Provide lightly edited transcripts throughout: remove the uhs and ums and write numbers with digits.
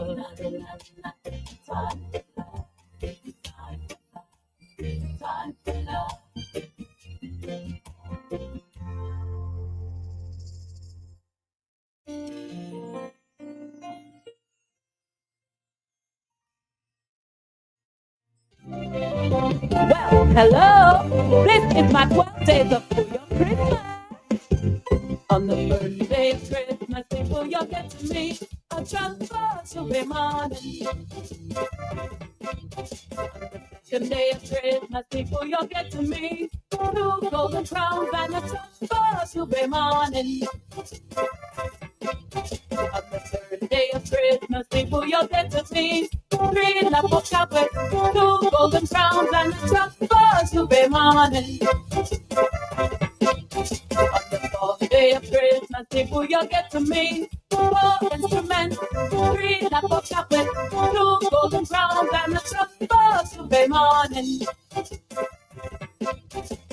Well, hello. This is my 12 days of your Christmas. On the first day of Christmas, people, you'll get to me a trustworthy morning. Second day of Christmas, people, you'll get to me two golden crowns and a trustworthy morning. On the third day of Christmas, people, you'll get to see three apple chocolates, two golden crowns, and a trustworthy morning. On the fourth day of Christmas, people, you'll get to meet four instruments, three apple chocolates, two golden crowns, and a trustworthy morning.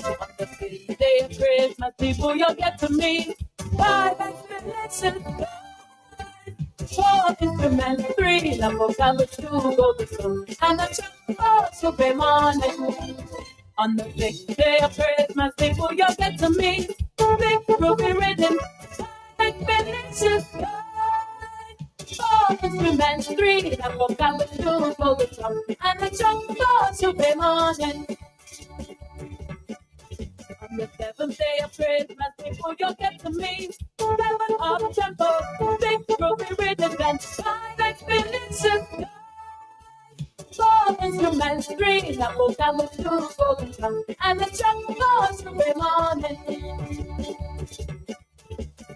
On the fifth day of Christmas, people, you'll get to meet five explanations, four instruments, three apple chocolates, two golden crowns, and a trustworthy morning. On the sixth day of Christmas, people, you'll get to meet big groovy rhythm, explanations, four instruments, three apple chocolates, two golden crowns, and a trustworthy morning. On the seventh day of Christmas, people, you'll get to meet seven up tempo, big groovy rhythm, and five explanations, four instruments, three apple chocolates, two golden crowns, and a trustworthy morning.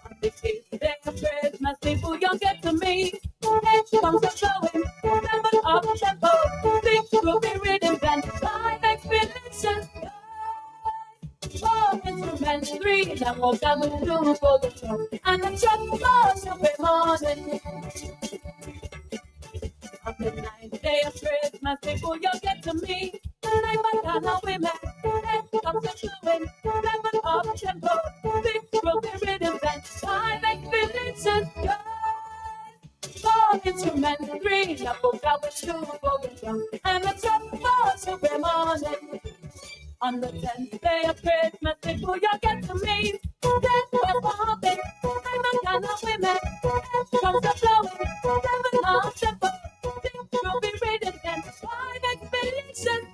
On the eighth day of Christmas, people, you'll get to meet eight songs of flowing, seven up tempo, big groovy rhythm, and five explanations. Four instruments, three apple chocolates, two golden crowns, and a trustworthy morning. On the ninth day of Christmas, people, you'll get to meet nine banana women, eight cups of flowing, seven up tempo, big groovy rhythm, and five explanations. Four instruments, three apple chocolates, two golden crowns, and a trustworthy morning. On the 10th day of Christmas, people, you'll get to meet 10 12 hopping, 9 banana women, 8 drums are flowing, 7 half tempo, 6 groovy rhythm, and 5 expeditions.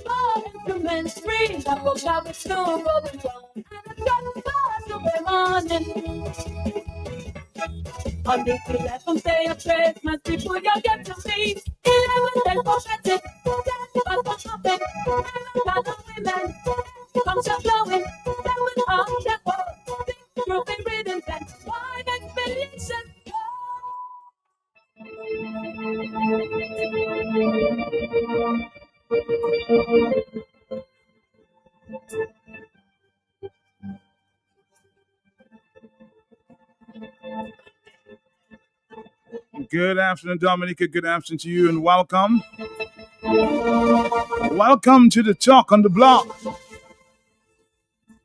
4 instruments, 3 apple chocolates, 2 golden crowns, and a trustworthy morning. On the 11th day of Christmas, people, you'll get to meet 11 days for festive, 10 for shopping, 11 banana women, comes are flowing, 7 half tempo, 6 groovy rhythms, and 5 expeditions. Good afternoon, Dominica. Good afternoon to you and welcome. Welcome to the Talk on the Block.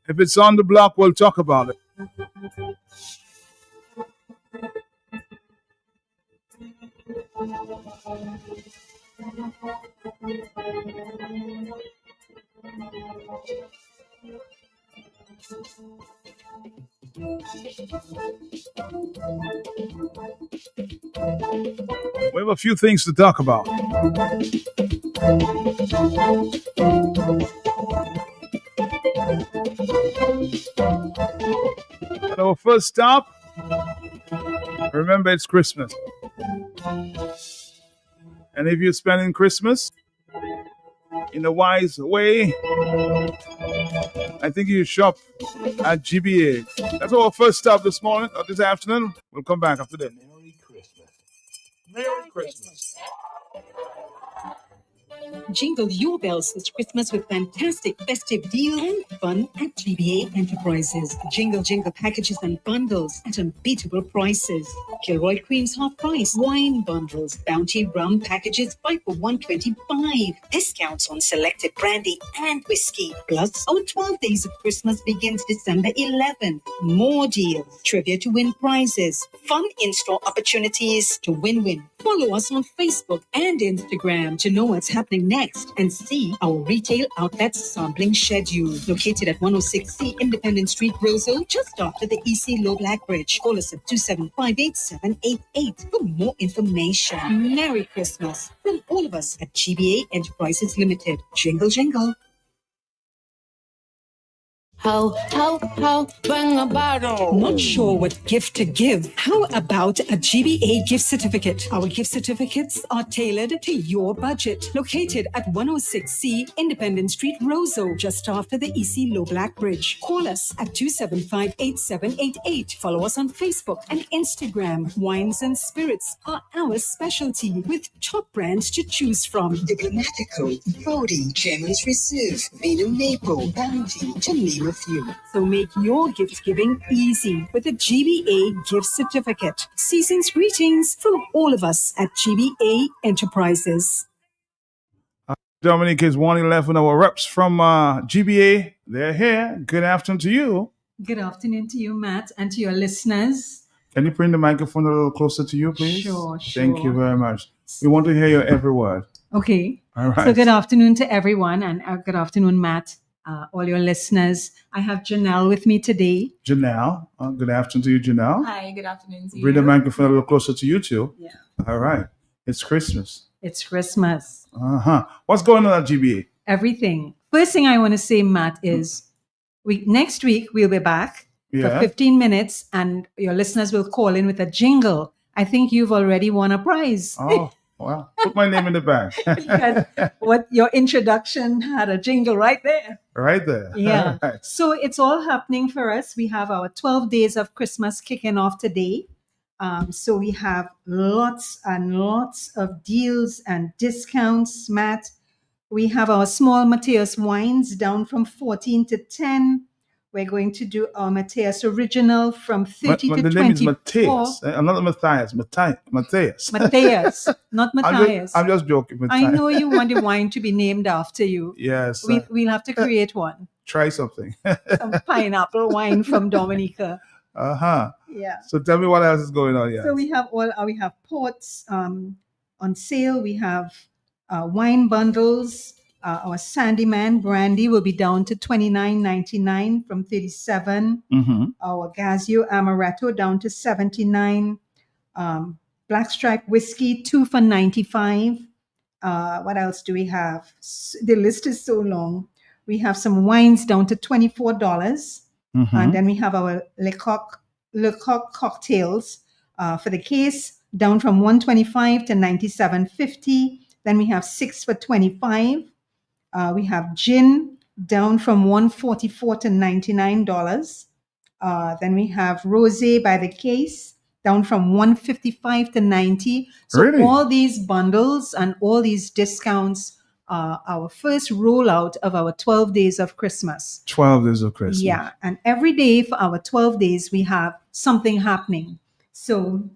If it's on the block, we'll talk about it. We have a few things to talk about. At our first stop, remember it's Christmas. And if you're spending Christmas in a wise way, I think you shop at GBA. That's our first stop this morning or this afternoon. We'll come back after that. Merry Christmas. Merry Christmas. Jingle your bells this Christmas with fantastic festive deals and fun at GBA Enterprises. Jingle packages and bundles at unbeatable prices. Kilroy Creams half price, wine bundles, Bounty rum packages 5 for $125. Discounts on selected brandy and whiskey. Plus, our 12 days of Christmas begins December 11th. More deals, trivia to win prizes, fun in-store opportunities to win-win. Follow us on Facebook and Instagram to know what's happening next and see our retail outlet sampling schedule. Located at 106C Independent Street, Roseau, just after the EC Low Black Bridge. Call us at 275-8788 for more information. Merry Christmas from all of us at GBA Enterprises Limited. Jingle, jingle. How, bang a bottle. Not sure what gift to give? How about a GBA gift certificate? Our gift certificates are tailored to your budget. Located at 106C Independent Street, Roseau, just after the EC Low Black Bridge. Call us at 275-8788. Follow us on Facebook and Instagram. Wines and spirits are our specialty with top brands to choose from. Diplomatico, Brody, Chairman's Reserve, Vino Maple, Bounty, to name a few. So make your gift giving easy with a GBA gift certificate. Season's greetings from all of us at GBA Enterprises. Dominic is 111. Our reps from GBA, they're here. Good afternoon to you. Good afternoon to you, Matt, and to your listeners. Can you bring the microphone a little closer to you, please? Sure. Thank you very much. We want to hear your every word. Okay. All right. So good afternoon to everyone, and good afternoon, Matt, all your listeners. I have Janelle with me today. Janelle, good afternoon to you, Janelle. Hi, good afternoon to you. Bring the microphone a little closer to you, too. Yeah. All right. It's Christmas. It's Christmas. What's going on at GBA? Everything. First thing I want to say, Matt, is next week we'll be back for 15 minutes, and your listeners will call in with a jingle. I think you've already won a prize. Oh, well, put my name in the bag. Because your introduction had a jingle right there. Right there. Yeah. All right. So it's all happening for us. We have our 12 days of Christmas kicking off today. So we have lots and lots of deals and discounts, Matt. We have our small Mateus wines down from 14 to 10. We're going to do our Mateus original from 30 but to the 24. name is Mateus. I'm not Matthias. Mateus. Mateus, not Matthias. I'm just joking. I know you want the wine to be named after you. Yes. We'll have to create one. Try something. Some pineapple wine from Dominica. Yeah. So tell me what else is going on here. So we have ports on sale. We have wine bundles. Our Sandyman brandy will be down to $29.99 from $37. Our Gazio Amaretto down to $79. Blackstripe whiskey 2 for $95. What else do we have? The list is so long. We have some wines down to $24. And then we have our Lecoq cocktails for the case down from $125 to $97.50. Then we have 6 for $25. We have gin down from $144 to $99. Then we have rosé by the case down from $155 to $90. So Really? all these bundles and all these discounts are our first rollout of our 12 days of Christmas. 12 days of Christmas. Yeah, and every day for our 12 days, we have something happening. So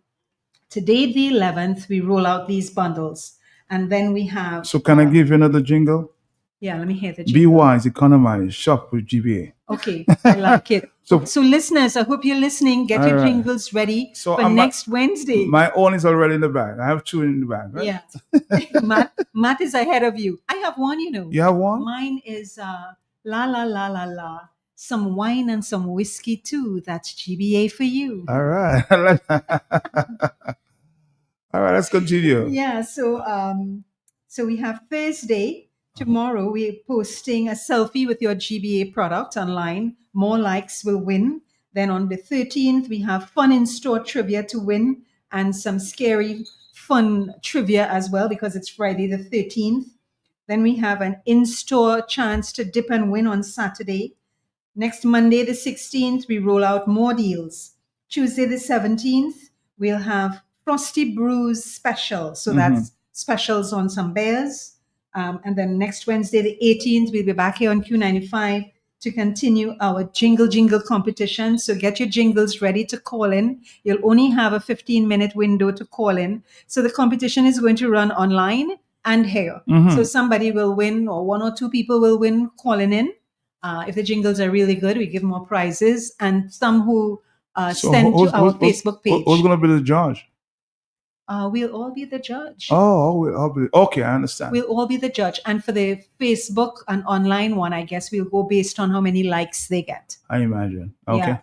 today, the 11th, we roll out these bundles. And then we have... So can I give you another jingle? Yeah, let me hear the Be jingle. wise, economize, shop with GBA. Okay, I like it. So- So listeners, I hope you're listening. Get your All right. jingles ready So for I'm- next Wednesday. My own is already in the bag. I have 2 in the bag, right? Yeah. Matt is ahead of you. I have one, you know. You have one? Mine is la la la la la. Some wine and some whiskey too. That's GBA for you. All right. All right, let's continue. Yeah, so we have Thursday. Tomorrow we're posting a selfie with your GBA product online. More likes will win. Then on the 13th, we have fun in-store trivia to win and some scary fun trivia as well because it's Friday the 13th. Then we have an in-store chance to dip and win on Saturday. Next Monday the 16th, we roll out more deals. Tuesday the 17th, we'll have Frosty Brews special. So that's specials on some beers. And then next Wednesday, the 18th, we'll be back here on Q95 to continue our jingle competition. So get your jingles ready to call in. You'll only have a 15-minute window to call in. So the competition is going to run online and here. So somebody will win, or one or two people will win calling in. If the jingles are really good, we give more prizes. And some who send to our Facebook page. Who's going to be the judge? We'll all be the judge. Okay, I understand. We'll all be the judge. And for the Facebook and online one, I guess we'll go based on how many likes they get. I imagine. Okay. Yeah.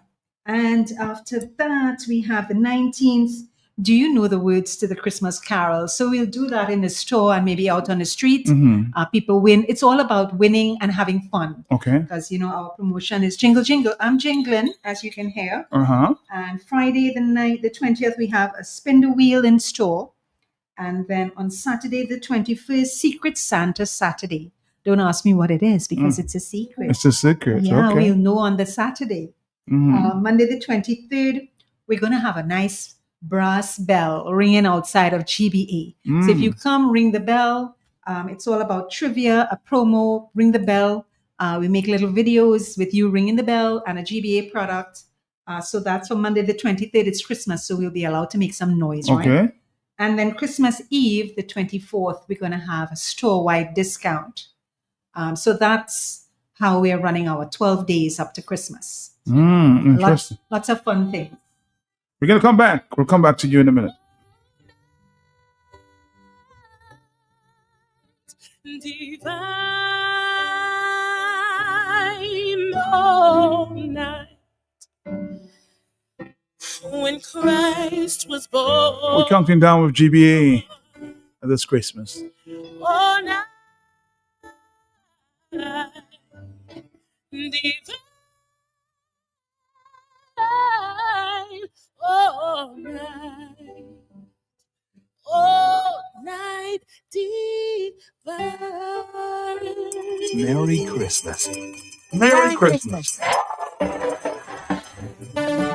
And after that, we have the 19th. Do you know the words to the Christmas carol? So we'll do that in the store and maybe out on the street. People win. It's all about winning and having fun. Okay. Because, our promotion is jingle, jingle. I'm jingling, as you can hear. And Friday, the 20th, we have a spin the wheel in store. And then on Saturday, the 21st, Secret Santa Saturday. Don't ask me what it is because it's a secret. It's a secret. Yeah, okay. We'll know on the Saturday. Monday, the 23rd, we're going to have a nice brass bell ringing outside of GBA. So if you come, ring the bell. It's all about trivia, a promo, ring the bell. We make little videos with you ringing the bell and a GBA product. So that's for Monday, the 23rd. It's Christmas, so we'll be allowed to make some noise, right? Okay. And then Christmas Eve, the 24th, we're going to have a store-wide discount. So that's how we're running our 12 days up to Christmas. Interesting. Lots of fun things. We're going to come back. We'll come back to you in a minute. Divine all night when Christ was born. We're counting down with GBA this Christmas. All night. Divine all night. All night divine. Merry Christmas. Merry Christmas.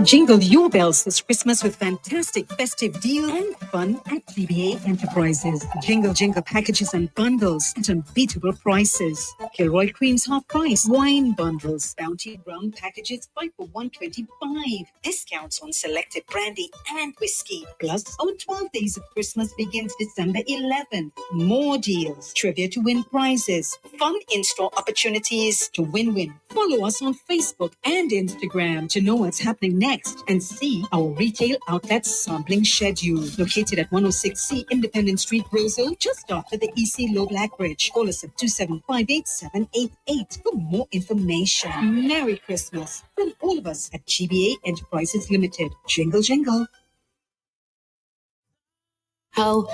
Jingle your bells this Christmas with fantastic festive deals and fun at GBA Enterprises. Jingle packages and bundles at unbeatable prices. Kilroy creams half price. Wine bundles. Bounty brown packages 5 for $125. Discounts on selected brandy and whiskey. Plus, our 12 days of Christmas begins December 11th. More deals. Trivia to win prizes. Fun in-store opportunities to win-win. Follow us on Facebook and Instagram to know what's happening next and see our retail outlet sampling schedule. Located at 106C Independence Street, Roseville, just after the EC Low Black Bridge. Call us at 275-8788 for more information. Merry Christmas from all of us at GBA Enterprises Limited. Jingle, jingle. How,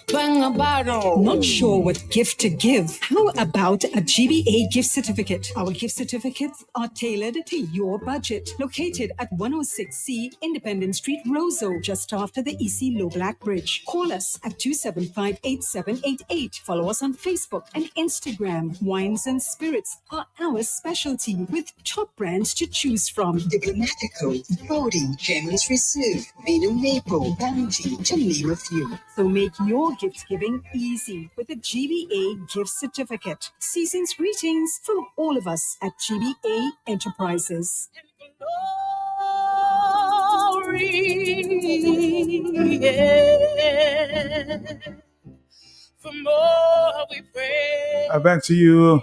bring a bottle. Not sure what gift to give? How about a GBA gift certificate? Our gift certificates are tailored to your budget. Located at 106C Independence Street, Roseau, just after the EC Low Black Bridge. Call us at 275-8788. Follow us on Facebook and Instagram. Wines and spirits are our specialty with top brands to choose from. Diplomatical, Bodie, Gemens Reserve, Vino Maple, Bounty, to name a few. So make your gift giving easy with a GBA gift certificate. Season's greetings from all of us at GBA Enterprises. Glory, yeah. For more we pray. Back to you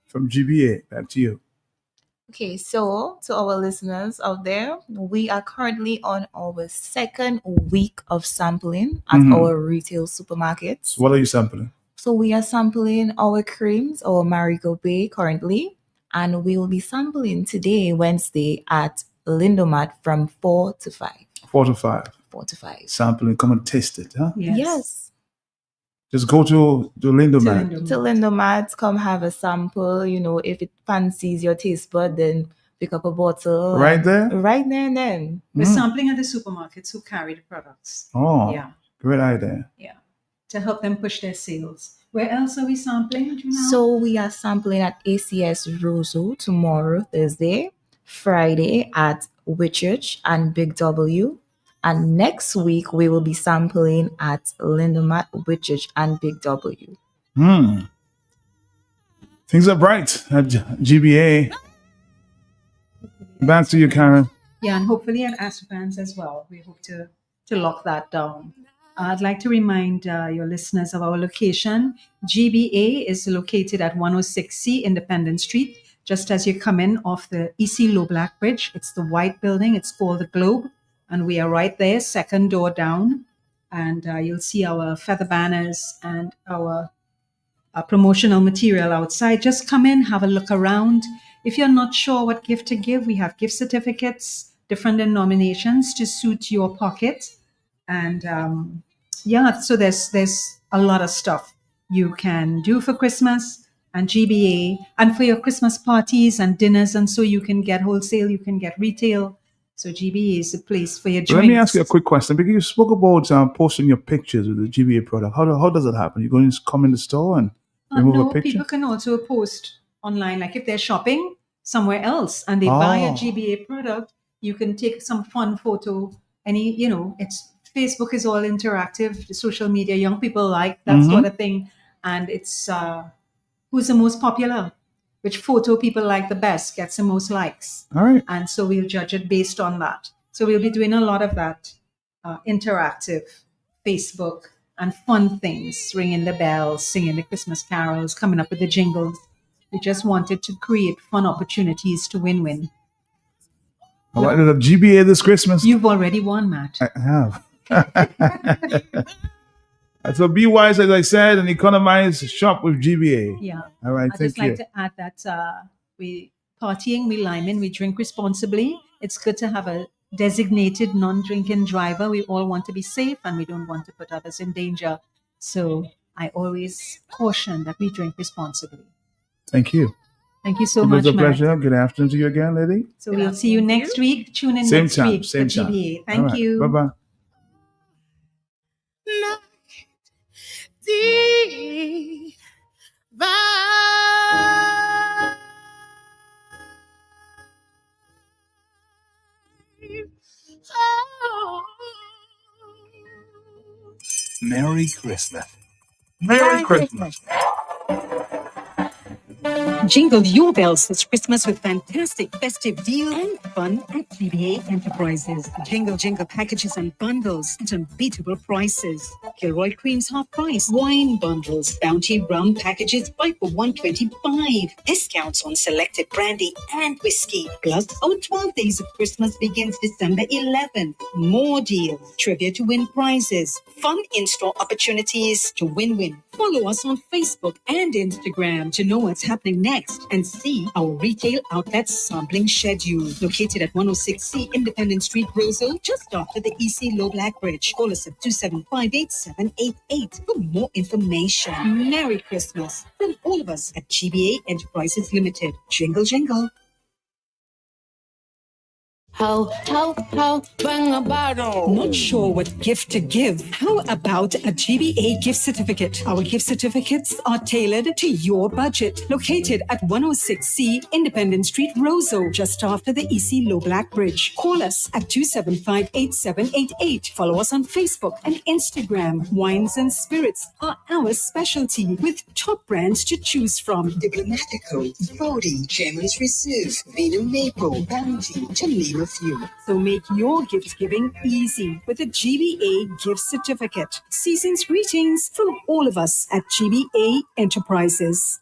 from GBA. Back to you. Okay, so to our listeners out there, we are currently on our second week of sampling at our retail supermarkets. What are you sampling? So we are sampling our creams, our Marigold Bay currently, and we will be sampling today, Wednesday, at Lindomat from 4 to 5. 4 to 5. 4 to 5. Sampling, come and taste it, huh? Yes. Just go to Lindomat. To Lindomat, come have a sample. If it fancies your taste bud, then pick up a bottle. Right there? Right there and then. We're sampling at the supermarkets who carry the products. Oh, yeah. Great idea. Yeah. To help them push their sales. Where else are we sampling? Do you know? So we are sampling at ACS Roseau tomorrow, Thursday, Friday at Whitchurch and Big W. And next week, we will be sampling at Lindomat, Whitchurch, and Big W. Things are bright at GBA. Back to you, Karen. Yeah, and hopefully at Astrofans as well. We hope to lock that down. I'd like to remind your listeners of our location. GBA is located at 106C Independence Street, just as you come in off the EC Low Black Bridge. It's the white building. It's called the Globe. And we are right there, second door down. And you'll see our feather banners and our promotional material outside. Just come in, have a look around. If you're not sure what gift to give, we have gift certificates, different denominations to suit your pocket. And so there's a lot of stuff you can do for Christmas and GBA and for your Christmas parties and dinners. And so you can get wholesale, you can get retail. So GBA is a place for your drinks. Let me ask you a quick question, because you spoke about posting your pictures with the GBA product. How does that happen? You going to come in the store and remove a picture? People can also post online, like if they're shopping somewhere else and they buy a GBA product, you can take some fun photo. It's Facebook is all interactive, the social media, young people like that sort of thing. And it's who's the most popular, which photo people like the best gets the most likes. All right. And so we'll judge it based on that. So we'll be doing a lot of that interactive Facebook and fun things, ringing the bells, singing the Christmas carols, coming up with the jingles. We just wanted to create fun opportunities to win-win. I wanted a GBA this Christmas. You've already won, Matt. I have. So be wise, as I said, and economize, shop with GBA. Yeah. All right, I'd just like to add that we partying, we liming, we drink responsibly. It's good to have a designated non-drinking driver. We all want to be safe and we don't want to put others in danger. So I always caution that we drink responsibly. Thank you. Thank you so much, It was a Matt. pleasure. Good afternoon to you again, lady. So we'll see you next week. Tune in Same next time, week same for time. GBA. Thank you. Bye-bye. Merry Christmas. Merry Christmas. Jingle your bells this Christmas with fantastic festive deals and fun at GBA Enterprises. Jingle packages and bundles at unbeatable prices. Kilroy creams half price. Wine bundles. Bounty rum packages 5 for $125. Discounts on selected brandy and whiskey. Plus, our 12 days of Christmas begins December 11th. More deals. Trivia to win prizes. Fun in-store opportunities to win-win. Follow us on Facebook and Instagram to know what's happening next and see our retail outlet sampling schedule. Located at 106C Independence Street, Roseville, just after the EC Low Black Bridge. Call us at 275-8788 for more information. Merry Christmas from all of us at GBA Enterprises Limited. Jingle, jingle. Ho, bring a bottle. Not sure what gift to give? How about a GBA gift certificate? Our gift certificates are tailored to your budget. Located at 106C Independence Street, Roseau, just after the EC Low Black Bridge. Call us at 275-8788. Follow us on Facebook and Instagram. Wines and spirits are our specialty with top brands to choose from. Diplomatico, Brody, Chairman's Reserve, Vino Maple, Bounty, to name a few. So make your gift giving easy with a GBA gift certificate. Season's greetings from all of us at GBA Enterprises.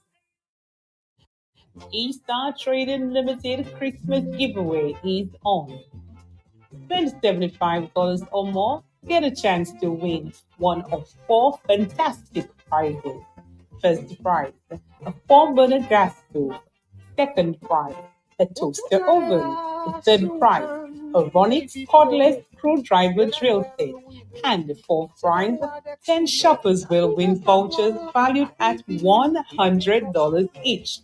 E-Star Trading Limited Christmas giveaway is on. Spend $75 or more, get a chance to win one of 4 fantastic prizes. First prize, a 4-burner gas stove. Second prize, a toaster oven. The third prize, a Ronix cordless screwdriver drill set. And the fourth prize, 10 shoppers will win vouchers valued at $100 each.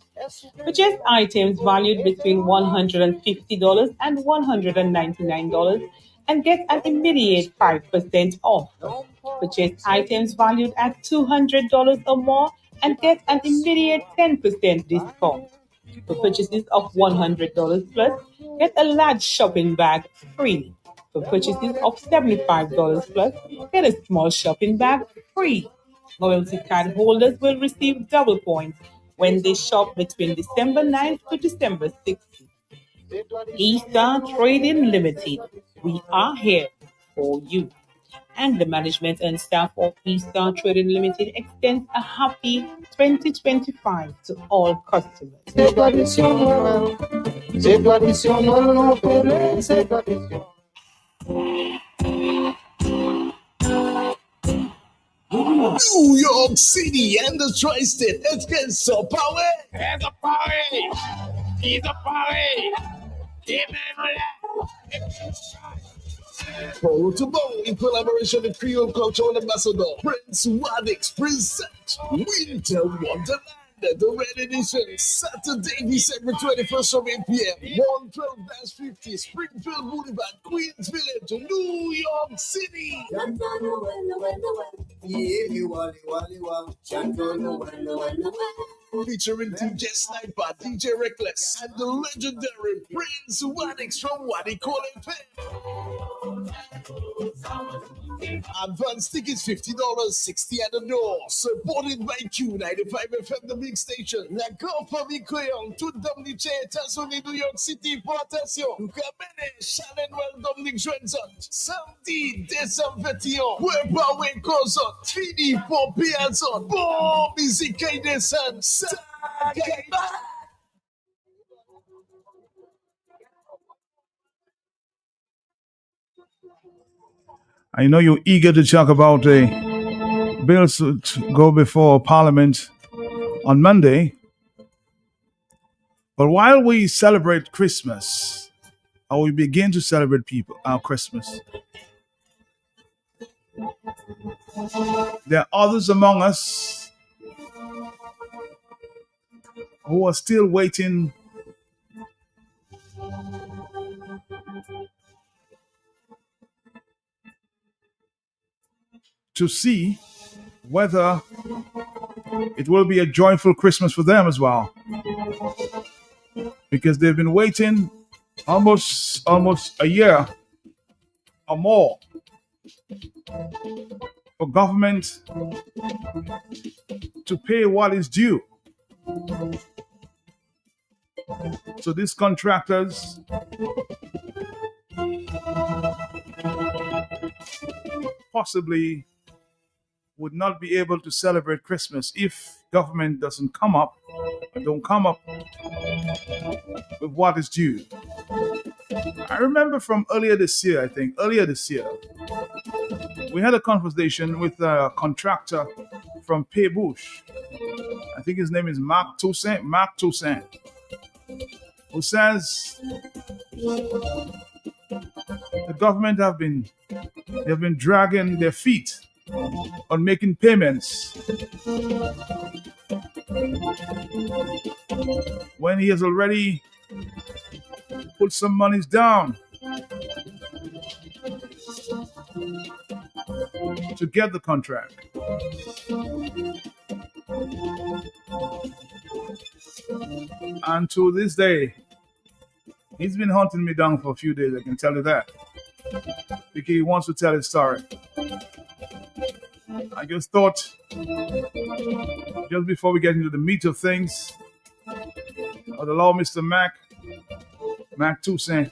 Purchase items valued between $150 and $199 and get an immediate 5% off. Purchase items valued at $200 or more and get an immediate 10% discount. For purchases of $100 plus, get a large shopping bag free. For purchases of $75 plus, get a small shopping bag free. Loyalty card holders will receive double points when they shop between December 9th to December 16th. Easter Trading Limited, we are here for you. And the management and staff of Easter Trading Limited extends a happy 2025 to all customers. New York City and the Tri-State, let's get some power. There's a party! It's a party! Borough to Borough, in collaboration with Creole Cultural Ambassador Prince Wadix present Winter Wonderland, the Red Edition, Saturday, December 21st from 8 p.m. 112-50 Springfield Boulevard, Queens Village, New York City. Featuring DJ Sniper, DJ Reckless, and the legendary Prince Wadix from Waddy Calling Advance tickets $50, $60 at the door. Supported by Q95 FM, the big station. La famille Créole, toute Dominique États-Unis, New York City, pour attention. Kabene, Shallenwell, Dominique Johnson. Samedi, décembre 21. Wepa Kozot, Fini pour Piazon. Bon, musique et descend. I know you're eager to talk about a bill to go before Parliament on Monday. But while we celebrate Christmas, or we begin to celebrate our Christmas, there are others among us who are still waiting to see whether it will be a joyful Christmas for them as well. Because they've been waiting almost a year or more for government to pay what is due. So these contractors possibly would not be able to celebrate Christmas if government don't come up with what is due. I remember from earlier this year, we had a conversation with a contractor from Paybush. I think his name is Mark Toussaint, who says the government have been dragging their feet on making payments when he has already put some monies down to get the contract. And to this day, he's been hunting me down for a few days, I can tell you that. Because he wants to tell his story. I just thought, just before we get into the meat of things, I'd allow Mr. Mac Toussaint,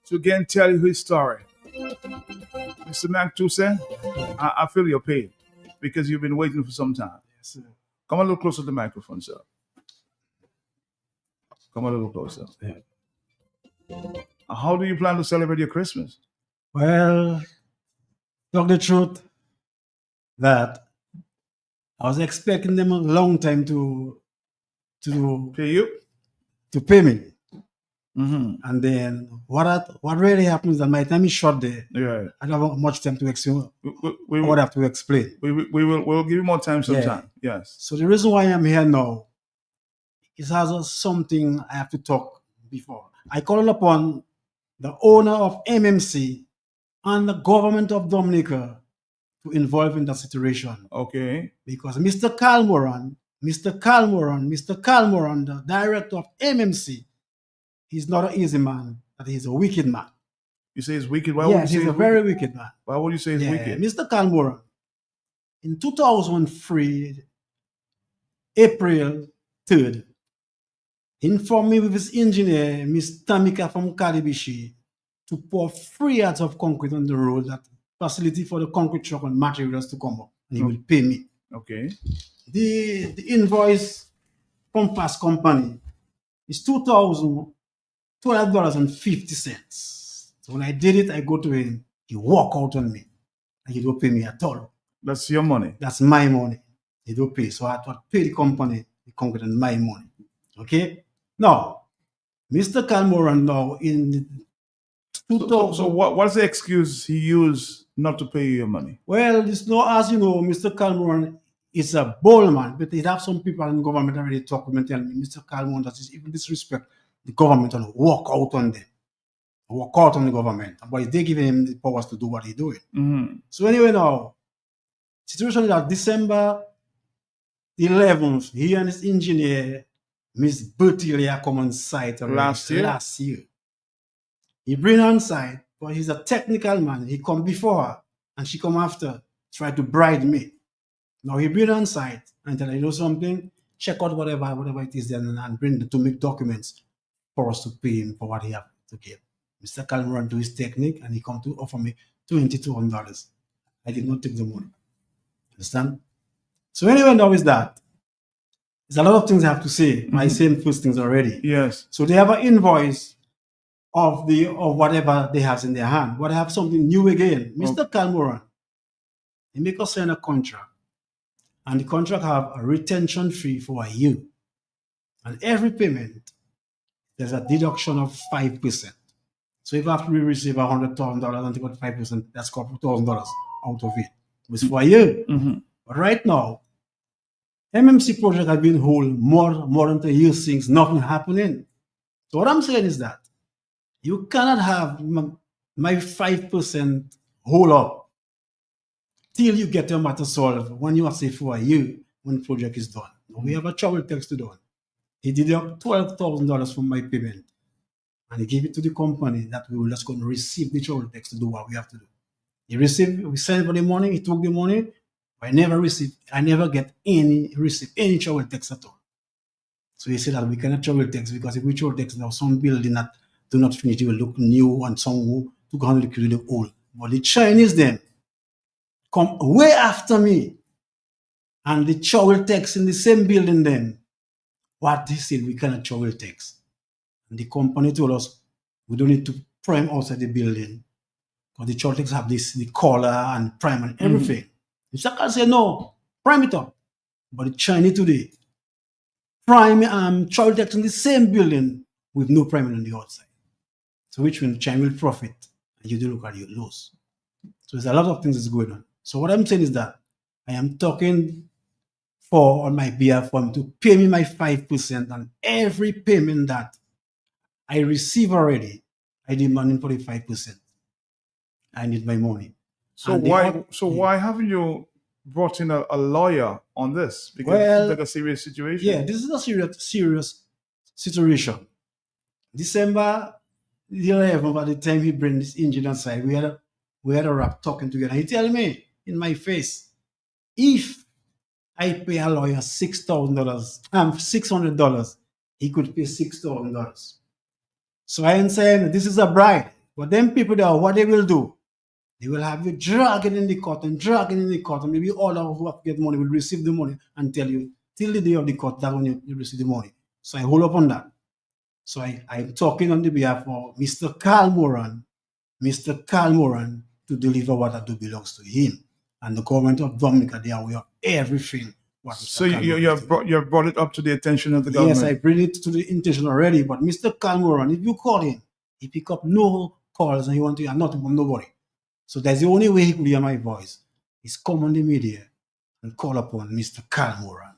to again tell you his story. Mr. Mac Toussaint, I feel your pain because you've been waiting for some time. Yes, sir. Come a little closer to the microphone, sir. Come a little closer. Yeah. How do you plan to celebrate your Christmas? Well, talk the truth, that I was expecting them a long time to pay you, to pay me. Mm-hmm. And then what really happens is that my time is short there. Yeah. I don't have much time to explain. We what I have to explain. We'll give you more time sometime. Yeah. Yes. So the reason why I'm here now is has something I have to talk before. I call upon the owner of MMC and the government of Dominica to involve in the situation. Okay. Because Mr. Calmoran, the director of MMC, he's not an easy man, but he's a wicked man. You say he's wicked? Why yes, would you say he's a very wicked man. Why would you say he's wicked? Mr. Calmoran in 2003, April 3rd, informed me with his engineer, Miss Tamika from Kalibishi, to pour 3 yards of concrete on the road, that facility for the concrete truck and materials to come up, and he will pay me. Okay. The invoice from past company is $2,012.50. So when I did it, I go to him, he walk out on me, and he don't pay me at all. That's your money. That's my money. He don't pay. So I have to pay the company the concrete and my money. Okay? Now, Mr. Calmoran now in 2000. So what's the excuse he used not to pay you your money? Well, it's no, as you know, Mr. Calmoran is a bold man, but he have some people in government already talk to me and tell me, Mr. Calmoran does even disrespect the government and walk out on them. Walk out on the government. But they give him the powers to do what he's doing. Mm-hmm. So anyway now, situation is that December 11th, he and his engineer, Miss Bertilia, come on site Last year. He bring her on site, but he's a technical man. He come before her, and she come after, try to bribe me. Now he bring her on site and tell her, you know something, check out whatever it is then and bring the 2 make documents for us to pay him for what he have to give. Mr. Calmoran do his technique, and he come to offer me $2,200. I did not take the money. Understand? So anyway, now is that. There's a lot of things I have to say. Mm-hmm. I say first things already. Yes. So they have an invoice of whatever they have in their hand. But I have something new again. Mr. Calmoran, he make us sign a contract. And the contract have a retention fee for a year. And every payment, there's a deduction of 5%. So if after we receive $100,000 and take out 5%, that's $2,000 out of it. It's for a year. Mm-hmm. But right now, MMC project has been hold more than a year since nothing happening. So what I'm saying is that you cannot have my 5% hold up till you get your matter solved when you are say for a year when the project is done. We have a travel tax to do. He deduct $12,000 from my payment, and he gave it to the company that we will just going to receive the travel tax to do what we have to do. We sent for the money, he took the money. I never get any travel tax at all. So he said that we cannot travel tax because if we travel tax now, some building that do not finish, it will look new, and some who 200 kilos look old. But the Chinese then come way after me, and the travel tax in the same building then, what they said, we cannot travel tax. And the company told us we don't need to prime outside the building because the travel tax have the collar and prime and everything. Mr. Carl said, no, prime it up. But the Chinese today, prime travel tax in the same building with no priming on the outside. So which means China will profit and you do look at your loss. So there's a lot of things that's going on. So what I'm saying is that I am talking on my behalf for him to pay me my 5%, and every payment that I receive already, I demand for the 5%. I need my money. So why haven't you brought in a lawyer on this? Because it's like a serious situation. Yeah, this is a serious situation. December the 11th, by the time he bring this engine outside, we had a rap talking together. He tell me in my face, if I pay a lawyer $600, he could pay $6,000. So I am saying this is a bribe. But then people there, what they will do? They will have you dragging in the court, and maybe all of who have to get money will receive the money and tell you till the day of the court that when you receive the money. So I hold up on that. So I'm talking on the behalf of Mr. Calmoran to deliver what I do belongs to him. And the government of Dominica, they are aware of everything. So you have brought it up to the attention of the government? Yes, I bring it to the attention already. But Mr. Calmoran, if you call him, he pick up no calls and he want to hear nothing from nobody. So that's the only way he could hear my voice. Is come on the media and call upon Mr. Calmoran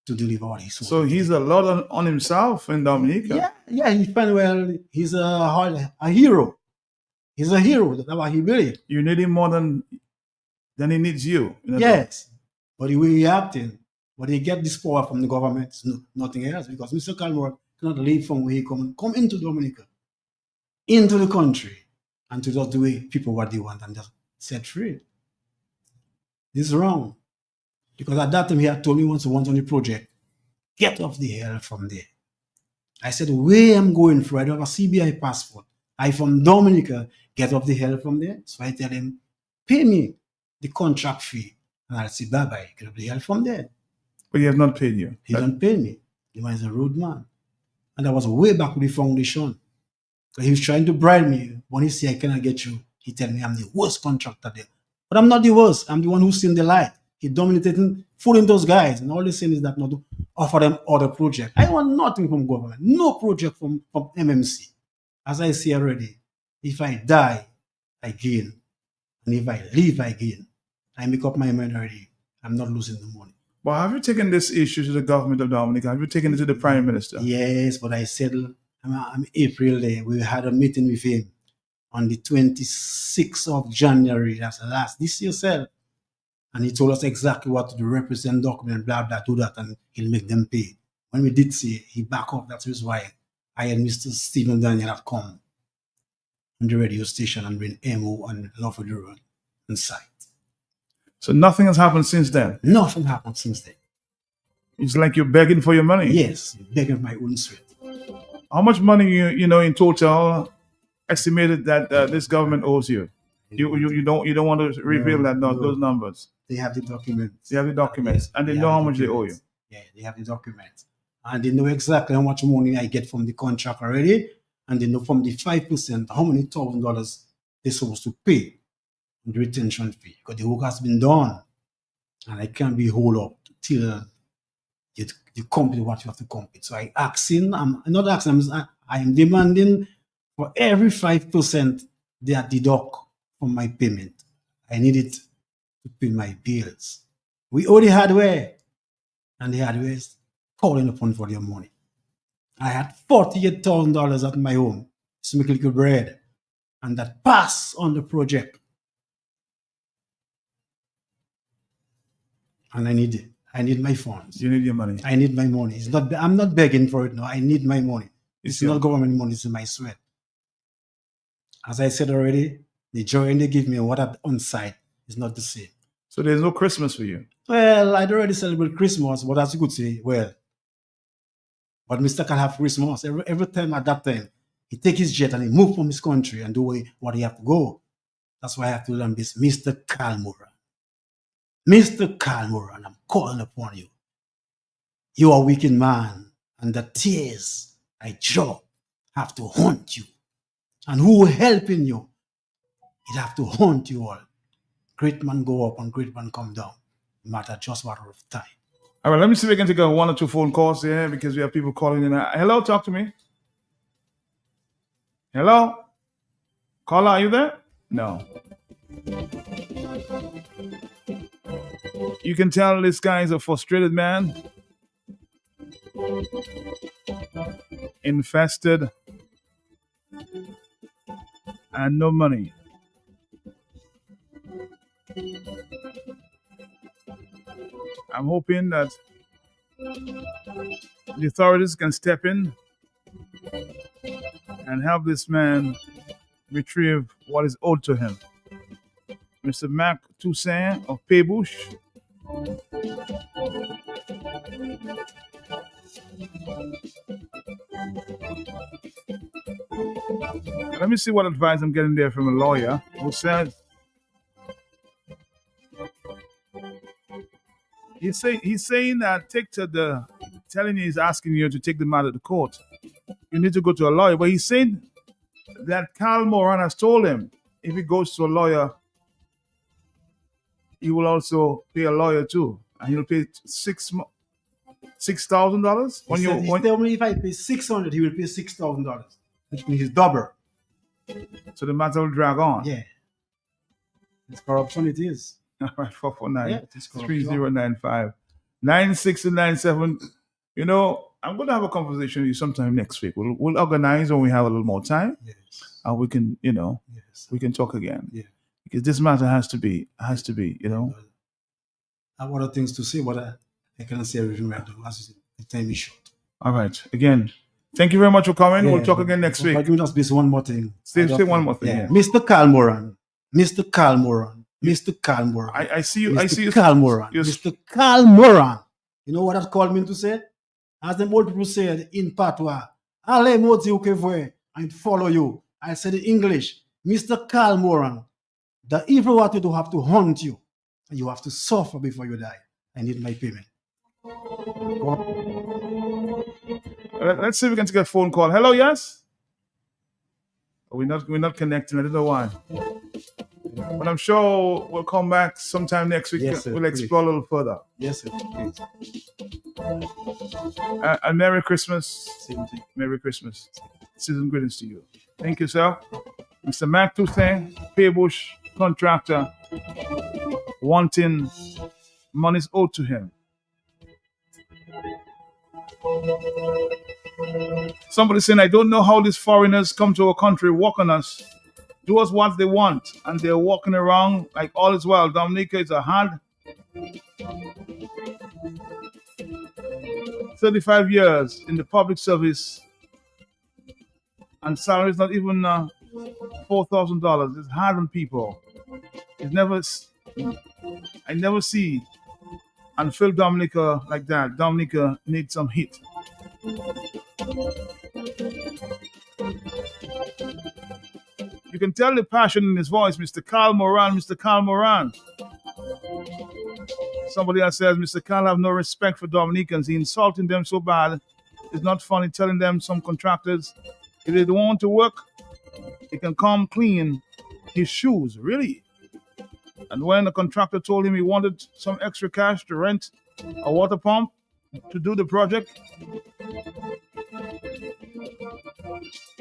to deliver what he's So he's a lot on himself in Dominica. Yeah, he's a hero. He's a hero. That's what he believes. You need him more than he needs you. Yes. But the way he acting, but he get this power from the government, nothing else, because Mr. Calmoran cannot leave from where he come into Dominica, into the country, and to just do people what they want and just set free. This is wrong. Because at that time he had told me once on the project, get off the hell from there. I said, where I'm going for, I don't have a CBI passport. I from Dominica, get off the hell from there. So I tell him, pay me the contract fee. And I'll say, bye-bye, get off the hell from there. But he has not paid you. He don't pay me. The man is a rude man. And I was way back with the foundation. So he was trying to bribe me. When he said, I cannot get you, he tell me I'm the worst contractor there. But I'm not the worst. I'm the one who's seen the light. He dominated, fooling those guys. And all they're saying is that not to offer them other project. I want nothing from government. No project from MMC. As I say already, if I die, I gain. And if I leave, I gain. I make up my mind already. I'm not losing the money. Well, have you taken this issue to the government of Dominica? Have you taken it to the Prime Minister? Yes, but I said, I'm April there. We had a meeting with him on the 26th of January. That's this year, sir. And he told us exactly what to do, represent document, blah, blah, do that, and he'll make them pay. When we did see, he back up. That's why I and Mr. Stephen Daniel have come on the radio station and bring MO and Love for the Road on site. So nothing has happened since then? Nothing happened since then. It's like you're begging for your money? Yes, begging my own sweat. How much money you know in total estimated that this government owes you? You don't want to reveal those numbers. They have the documents. They have the documents, Yes, and they know how much they owe you. Yeah, they have the documents, and they know exactly how much money I get from the contract already, and they know from the 5% how many $1,000 they're supposed to pay on the retention fee, because the work has been done, and I can't be hold up till you complete what you have to complete. So I am demanding for every 5% they are deduct from my payment. I need it to pay my bills. We owe the hardware, and the hardware is calling upon for their money. I had $48,000 at my home to make a little bread, and that passed on the project. And I need my funds. You need your money. I need my money. I'm not begging for it now. I need my money. It's not government money, it's my sweat. As I said already, the joy they give me and what I've on site is not the same. So there's no Christmas for you? Well, I'd already celebrate Christmas, but as you could say, but Mr. can have Christmas. Every time at that time, he take his jet and he move from his country and do what he have to go. That's why I have to learn this, Mr. Kalmoran. Mr. Kalmoran, I'm calling upon you. You are a wicked man, and the tears I drop have to haunt you. And who helping you? It have to haunt you all. Great man go up and great man come down. No matter just matter of time. All right, let me see if we can take one or two phone calls here because we have people calling in. Hello, talk to me. Hello? Caller, are you there? No. You can tell this guy is a frustrated man. Infested. And no money. I'm hoping that the authorities can step in and help this man retrieve what is owed to him. Mr. Mac Toussaint of Paybush. Let me see what advice I'm getting there from a lawyer who says he's saying that telling you he's asking you to take the matter to court. You need to go to a lawyer. But he's saying that Carl Moran has told him if he goes to a lawyer, he will also pay a lawyer too. And he'll pay $6,000? He told me if I pay $600, he will pay $6,000. Which means it's double. So the matter will drag on. Yeah. It's corruption, it is. All right, 449 Yeah, 3095 9697. You know, I'm going to have a conversation with you sometime next week. We'll organize when we have a little more time. Yes. And we can, we can talk again. Yeah. Because this matter has to be, I have other things to say, but I cannot say everything right now. As you said, the time is short. All right. Again, thank you very much for coming. Yeah, we'll talk again next week. But give me just one more thing. Say one more thing. Yeah. Mr. Kalmoran. Mr. Carl Moran. I see you. Mr. I see you. Carl Moran. Mr. Carl Moran. You know what that called me to say? As the old people said in patois, allez moti ou que voye, and follow you. I said in English, Mr. Carl Moran, the evil what you do have to hunt you. And you have to suffer before you die. I need my payment. Let's see if we can take a phone call. Hello, yes? We're not connecting. I don't know why. But I'm sure we'll come back sometime next week. Yes, sir, we'll explore a little further. Yes, sir. Please. And Merry Christmas. Same thing. Merry Christmas. Season greetings to you. Thank you, sir. Mr. Mac Toussaint, Paybush, contractor, wanting monies owed to him. Somebody saying, I don't know how these foreigners come to our country, walk on us, do us what they want, and they're walking around like all is well. Dominica is a hard 35 years in the public service, and salary is not even $4,000. It's hard on people. I never see and feel Dominica like that. Dominica needs some heat. You can tell the passion in his voice, Mr. Carl Moran, Mr. Carl Moran. Somebody else says, Mr. Carl have no respect for Dominicans. He insulting them so bad. It's not funny telling them some contractors, if they don't want to work, he can come clean his shoes. Really? And when the contractor told him he wanted some extra cash to rent a water pump to do the project,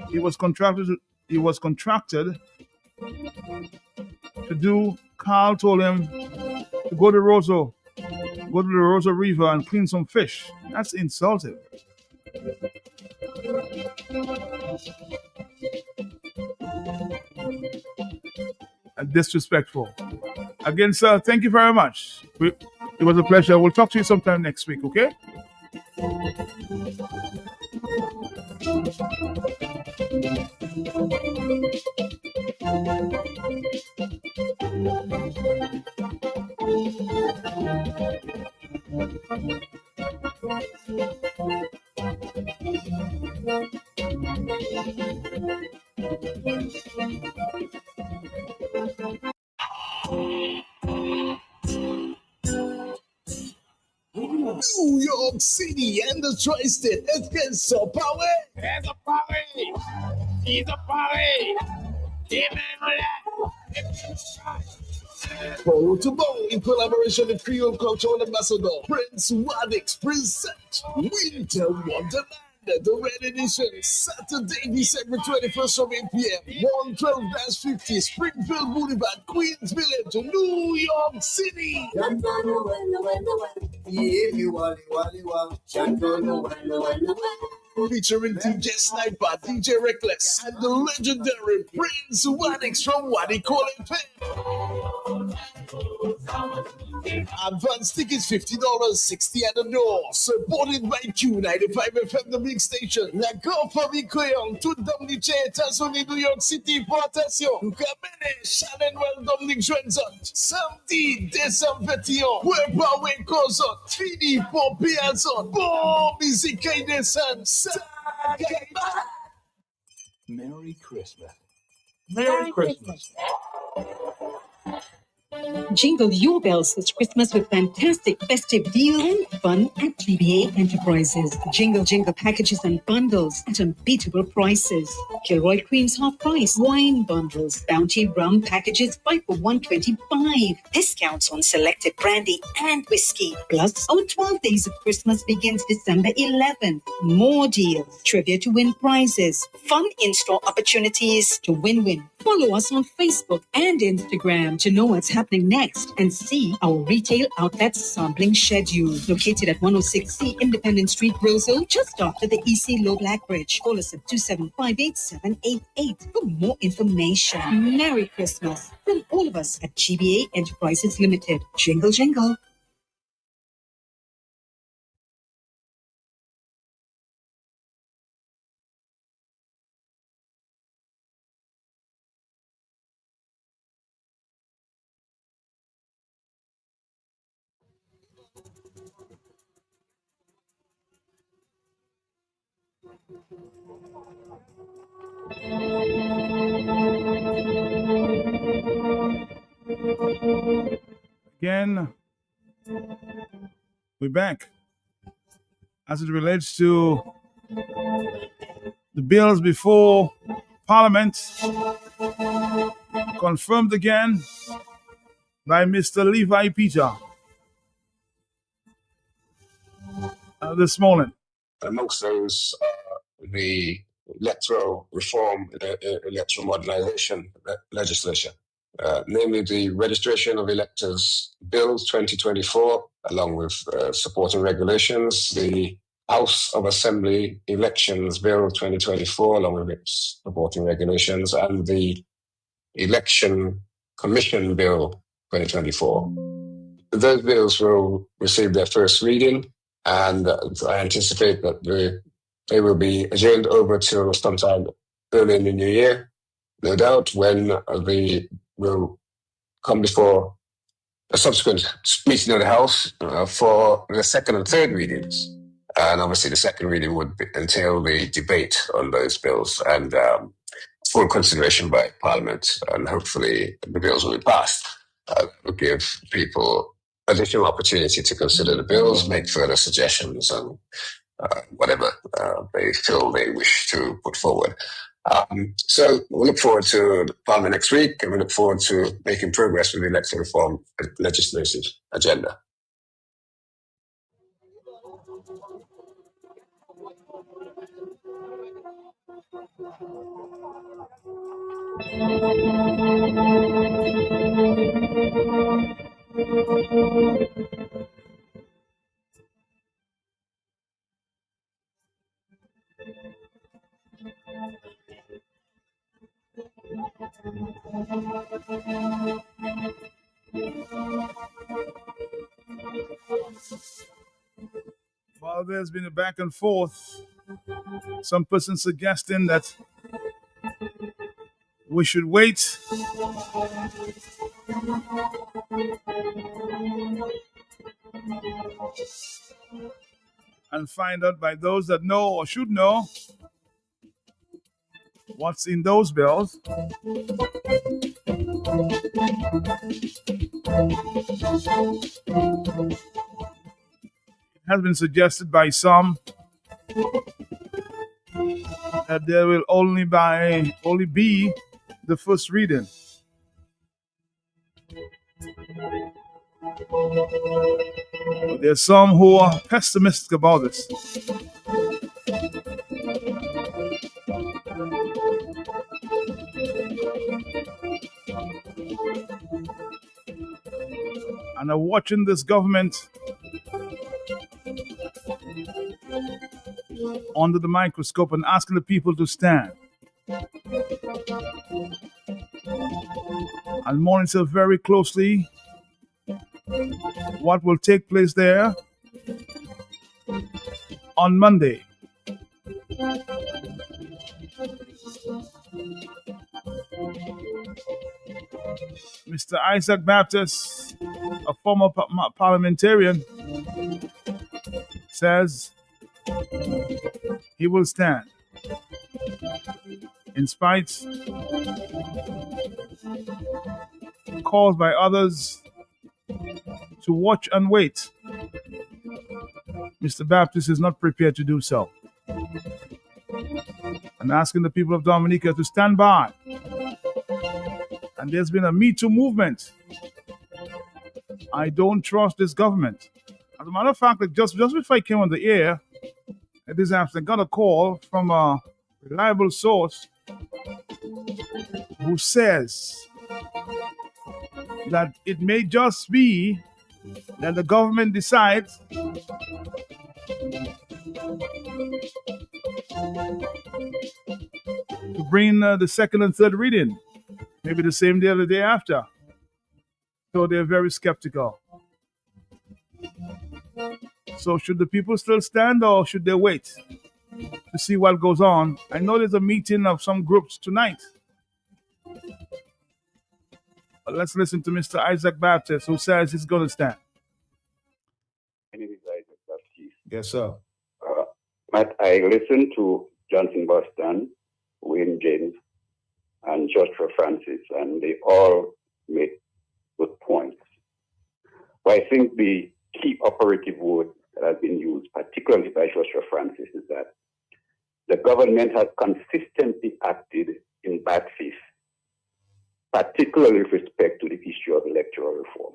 he was contracted to do. Carl told him to go to the Rosa River and clean some fish. That's insulting. And disrespectful. Again, sir, thank you very much. It was a pleasure. We'll talk to you sometime next week, okay? New York City and the Tri-State, let's get some power. There's a party. He's a party. Borough to Bow in collaboration with Creole Cultural Ambassador Prince Wadix present Winter Wonderland. The Red Edition, Saturday, December 21st from 8 p.m. 112-50 Springfield Boulevard, Queens Village, New York City. Featuring DJ Sniper, DJ Reckless, and the legendary Prince Wadix from Waddy Calling Pen. Advance tickets $50, $60 at the door. Supported by Q95 FM, the big station. La famille créole, toute Dominique, États-Unis, New York City, pour attention. Kamene, Shannon, Dominique Johnson. Samedi, décembre 21. Wepa, Kozot, Fini, Pompi, Azon. Bon, musique, et descend. Merry Christmas. Merry Christmas. Jingle your bells this Christmas with fantastic festive deals and fun at GBA Enterprises. Jingle packages and bundles at unbeatable prices. Kilroy Creams half price, wine bundles, Bounty rum packages 5 for $125. Discounts on selected brandy and whiskey. Plus, our 12 days of Christmas begins December 11th. More deals, trivia to win prizes, fun in-store opportunities to win-win. Follow us on Facebook and Instagram to know what's happening next and see our retail outlet sampling schedule. Located at 106C Independent Street, Roseville, just after the EC Low Black Bridge. Call us at 2758788 for more information. Merry Christmas from all of us at GBA Enterprises Limited. Jingle, jingle. Again, we're back. As it relates to the bills before Parliament, confirmed again by Mr. Levi Peter this morning. Amongst those, the electoral reform, electoral modernization legislation, namely the Registration of Electors Bill 2024, along with supporting regulations, the House of Assembly Elections Bill 2024, along with its supporting regulations, and the Election Commission Bill 2024. Those bills will receive their first reading, and I anticipate that they will be adjourned over to sometime early in the new year, no doubt, when they will come before a subsequent meeting of the House for the second and third readings. And obviously the second reading would entail the debate on those bills and full consideration by Parliament, and hopefully the bills will be passed. Will give people additional opportunity to consider the bills, make further suggestions, and whatever they feel they wish to put forward. So we look forward to Parliament next week, and we look forward to making progress with the electoral reform legislative agenda. While there's been a back and forth, some person suggesting that we should wait and find out by those that know or should know what's in those bills. It has been suggested by some that there will only be the first reading. But there's some who are pessimistic about this. And are watching this government under the microscope and asking the people to stand and monitor very closely what will take place there on Monday. Mr. Isaac Baptist, a former parliamentarian, says he will stand in spite of calls by others to watch and wait. Mr. Baptist is not prepared to do so, and asking the people of Dominica to stand by. And there's been a Me Too movement. I don't trust this government. As a matter of fact, just before I came on the air this afternoon, I got a call from a reliable source who says that it may just be that the government decides to bring the second and third reading, maybe the same day or the day after. So they're very skeptical. So should the people still stand, or should they wait to see what goes on? I know there's a meeting of some groups tonight. But let's listen to Mr. Isaac Baptist, who says he's going to stand. Yes, sir. Matt, I listened to Johnson Boston, Wayne James, and Joshua Francis, and they all made good points. But I think the key operative word that has been used, particularly by Joshua Francis, is that the government has consistently acted in bad faith, particularly with respect to the issue of electoral reform.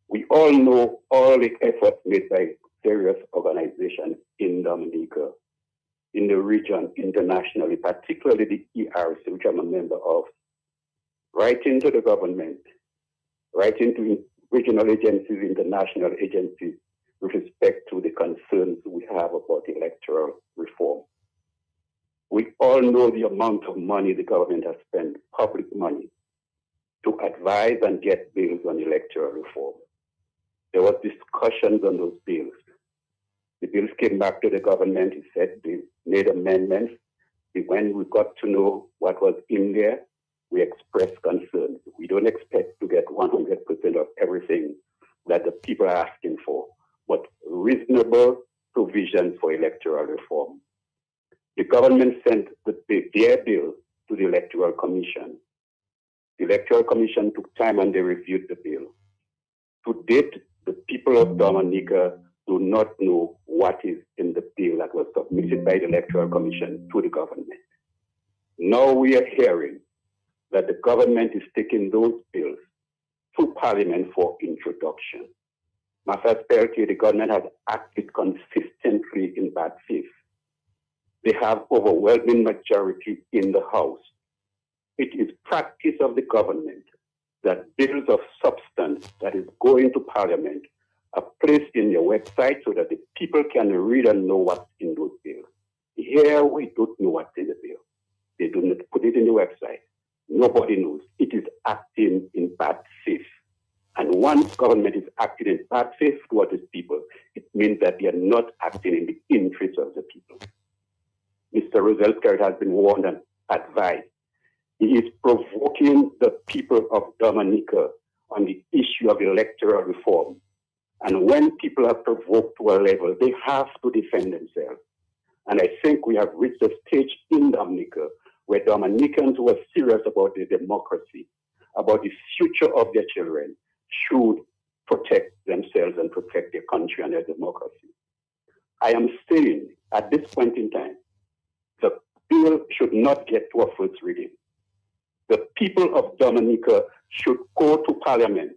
We all know all the efforts made by various organizations in Dominica, in the region, internationally, particularly the ERC, which I'm a member of, writing to the government, writing to regional agencies, international agencies, with respect to the concerns we have about electoral reform. We all know the amount of money the government has spent, public money, to advise and get bills on electoral reform. There was discussions on those bills. The bills came back to the government. He said they made amendments. When we got to know what was in there, we expressed concerns. We don't expect to get 100% of everything that the people are asking for, but reasonable provisions for electoral reform. The government sent their bill to the Electoral Commission. The Electoral Commission took time and they reviewed the bill. To date, the people of Dominica do not know what is in the bill that was submitted by the Electoral Commission to the government. Now we are hearing that the government is taking those bills to Parliament for introduction. Matthias Peltier, the government has acted consistently in bad faith. They have overwhelming majority in the House. It is practice of the government that bills of substance that is going to Parliament are placed in your website so that the people can read and know what's in those bills. Here we don't know what's in the bill. They do not put it in the website. Nobody knows. It is acting in bad faith. And once government is acting in bad faith towards its people, it means that they are not acting in the interest of the people. Mr. Roosevelt has been warned and advised. He is provoking the people of Dominica on the issue of electoral reform. And when people are provoked to a level, they have to defend themselves. And I think we have reached a stage in Dominica where Dominicans who are serious about their democracy, about the future of their children, should protect themselves and protect their country and their democracy. I am saying at this point in time, the bill should not get to a first reading. The people of Dominica should go to Parliament.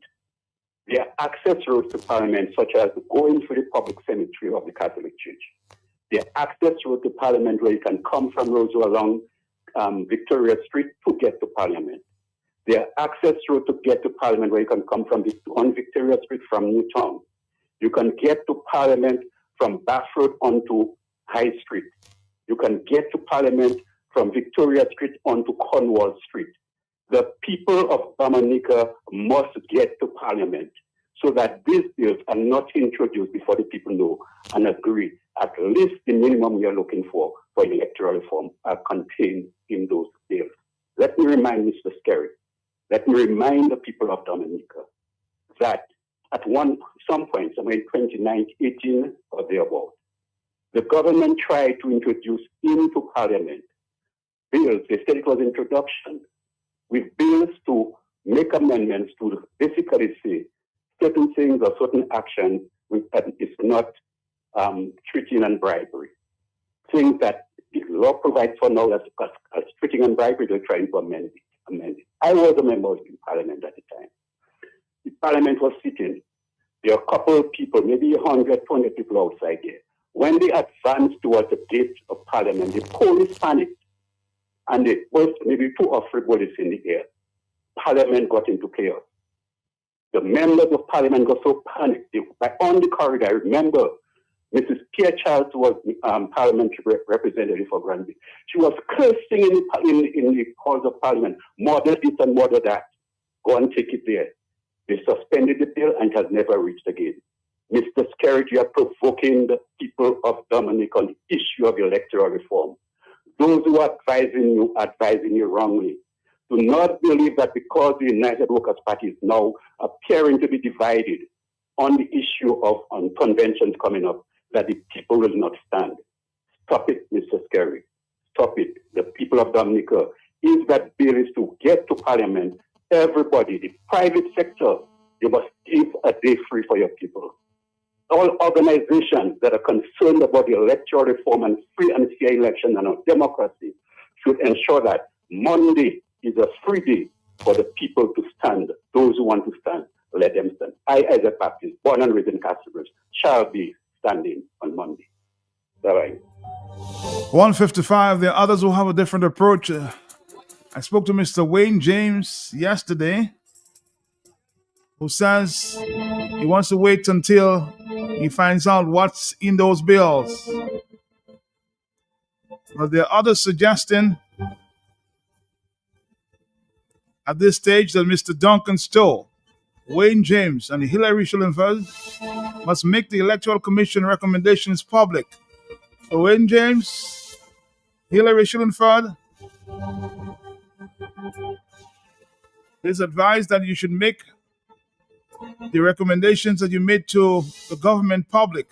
There are access roads to Parliament, such as going through the public cemetery of the Catholic Church. There are access roads to Parliament where you can come from Roseau along Victoria Street to get to Parliament. There are access roads to get to Parliament where you can come from on Victoria Street from Newtown. You can get to Parliament from Bath Road onto High Street. You can get to Parliament from Victoria Street onto Cornwall Street. The people of Dominica must get to Parliament so that these bills are not introduced before the people know and agree. At least the minimum we are looking for electoral reform are contained in those bills. Let me remind Mr. Skerry, let me remind the people of Dominica that at some point, somewhere in 2018 or thereabout, the government tried to introduce into Parliament bills, they said it was introduction, with bills to make amendments to basically say certain things or certain actions that is not treating and bribery. Things that the law provides for now as treating and bribery, they're trying to amend it. I was a member of the Parliament at the time. The Parliament was sitting. There are a couple of people, maybe 100, 200 people outside there. When they advanced towards the gate of Parliament, the police panicked. And they burst maybe 2 or 3 bullets in the air. Parliament got into chaos. The members of Parliament got so panicked. On the corridor, I remember Mrs. Pierre Charles was parliamentary representative for Granby. She was cursing in the halls of Parliament, murder this and murder that. Go and take it there. They suspended the bill and it has never reached again. Mr. Skerry, you are provoking the people of Dominica on the issue of electoral reform. Those who are advising you wrongly. Do not believe that because the United Workers' Party is now appearing to be divided, on the issue of on conventions coming up that the people will not stand. Stop it, Mr. Scary. Stop it. The people of Dominica, if that bill is to get to Parliament, everybody, the private sector, you must give a day free for your people. All organizations that are concerned about the electoral reform and free and fair election and our democracy should ensure that Monday is a free day for the people to stand. Those who want to stand, let them stand. I, as a Baptist, born and raised in Castleberry, shall be standing on Monday. Bye-bye. 155, there are others who have a different approach. I spoke to Mr. Wayne James yesterday, who says he wants to wait until he finds out what's in those bills. But there are others suggesting at this stage that Mr. Duncan Stowe, Wayne James, and Hillary Schullenfeld must make the Electoral Commission recommendations public. So Wayne James, Hillary Schullenfeld, it's advised that you should make the recommendations that you made to the government public,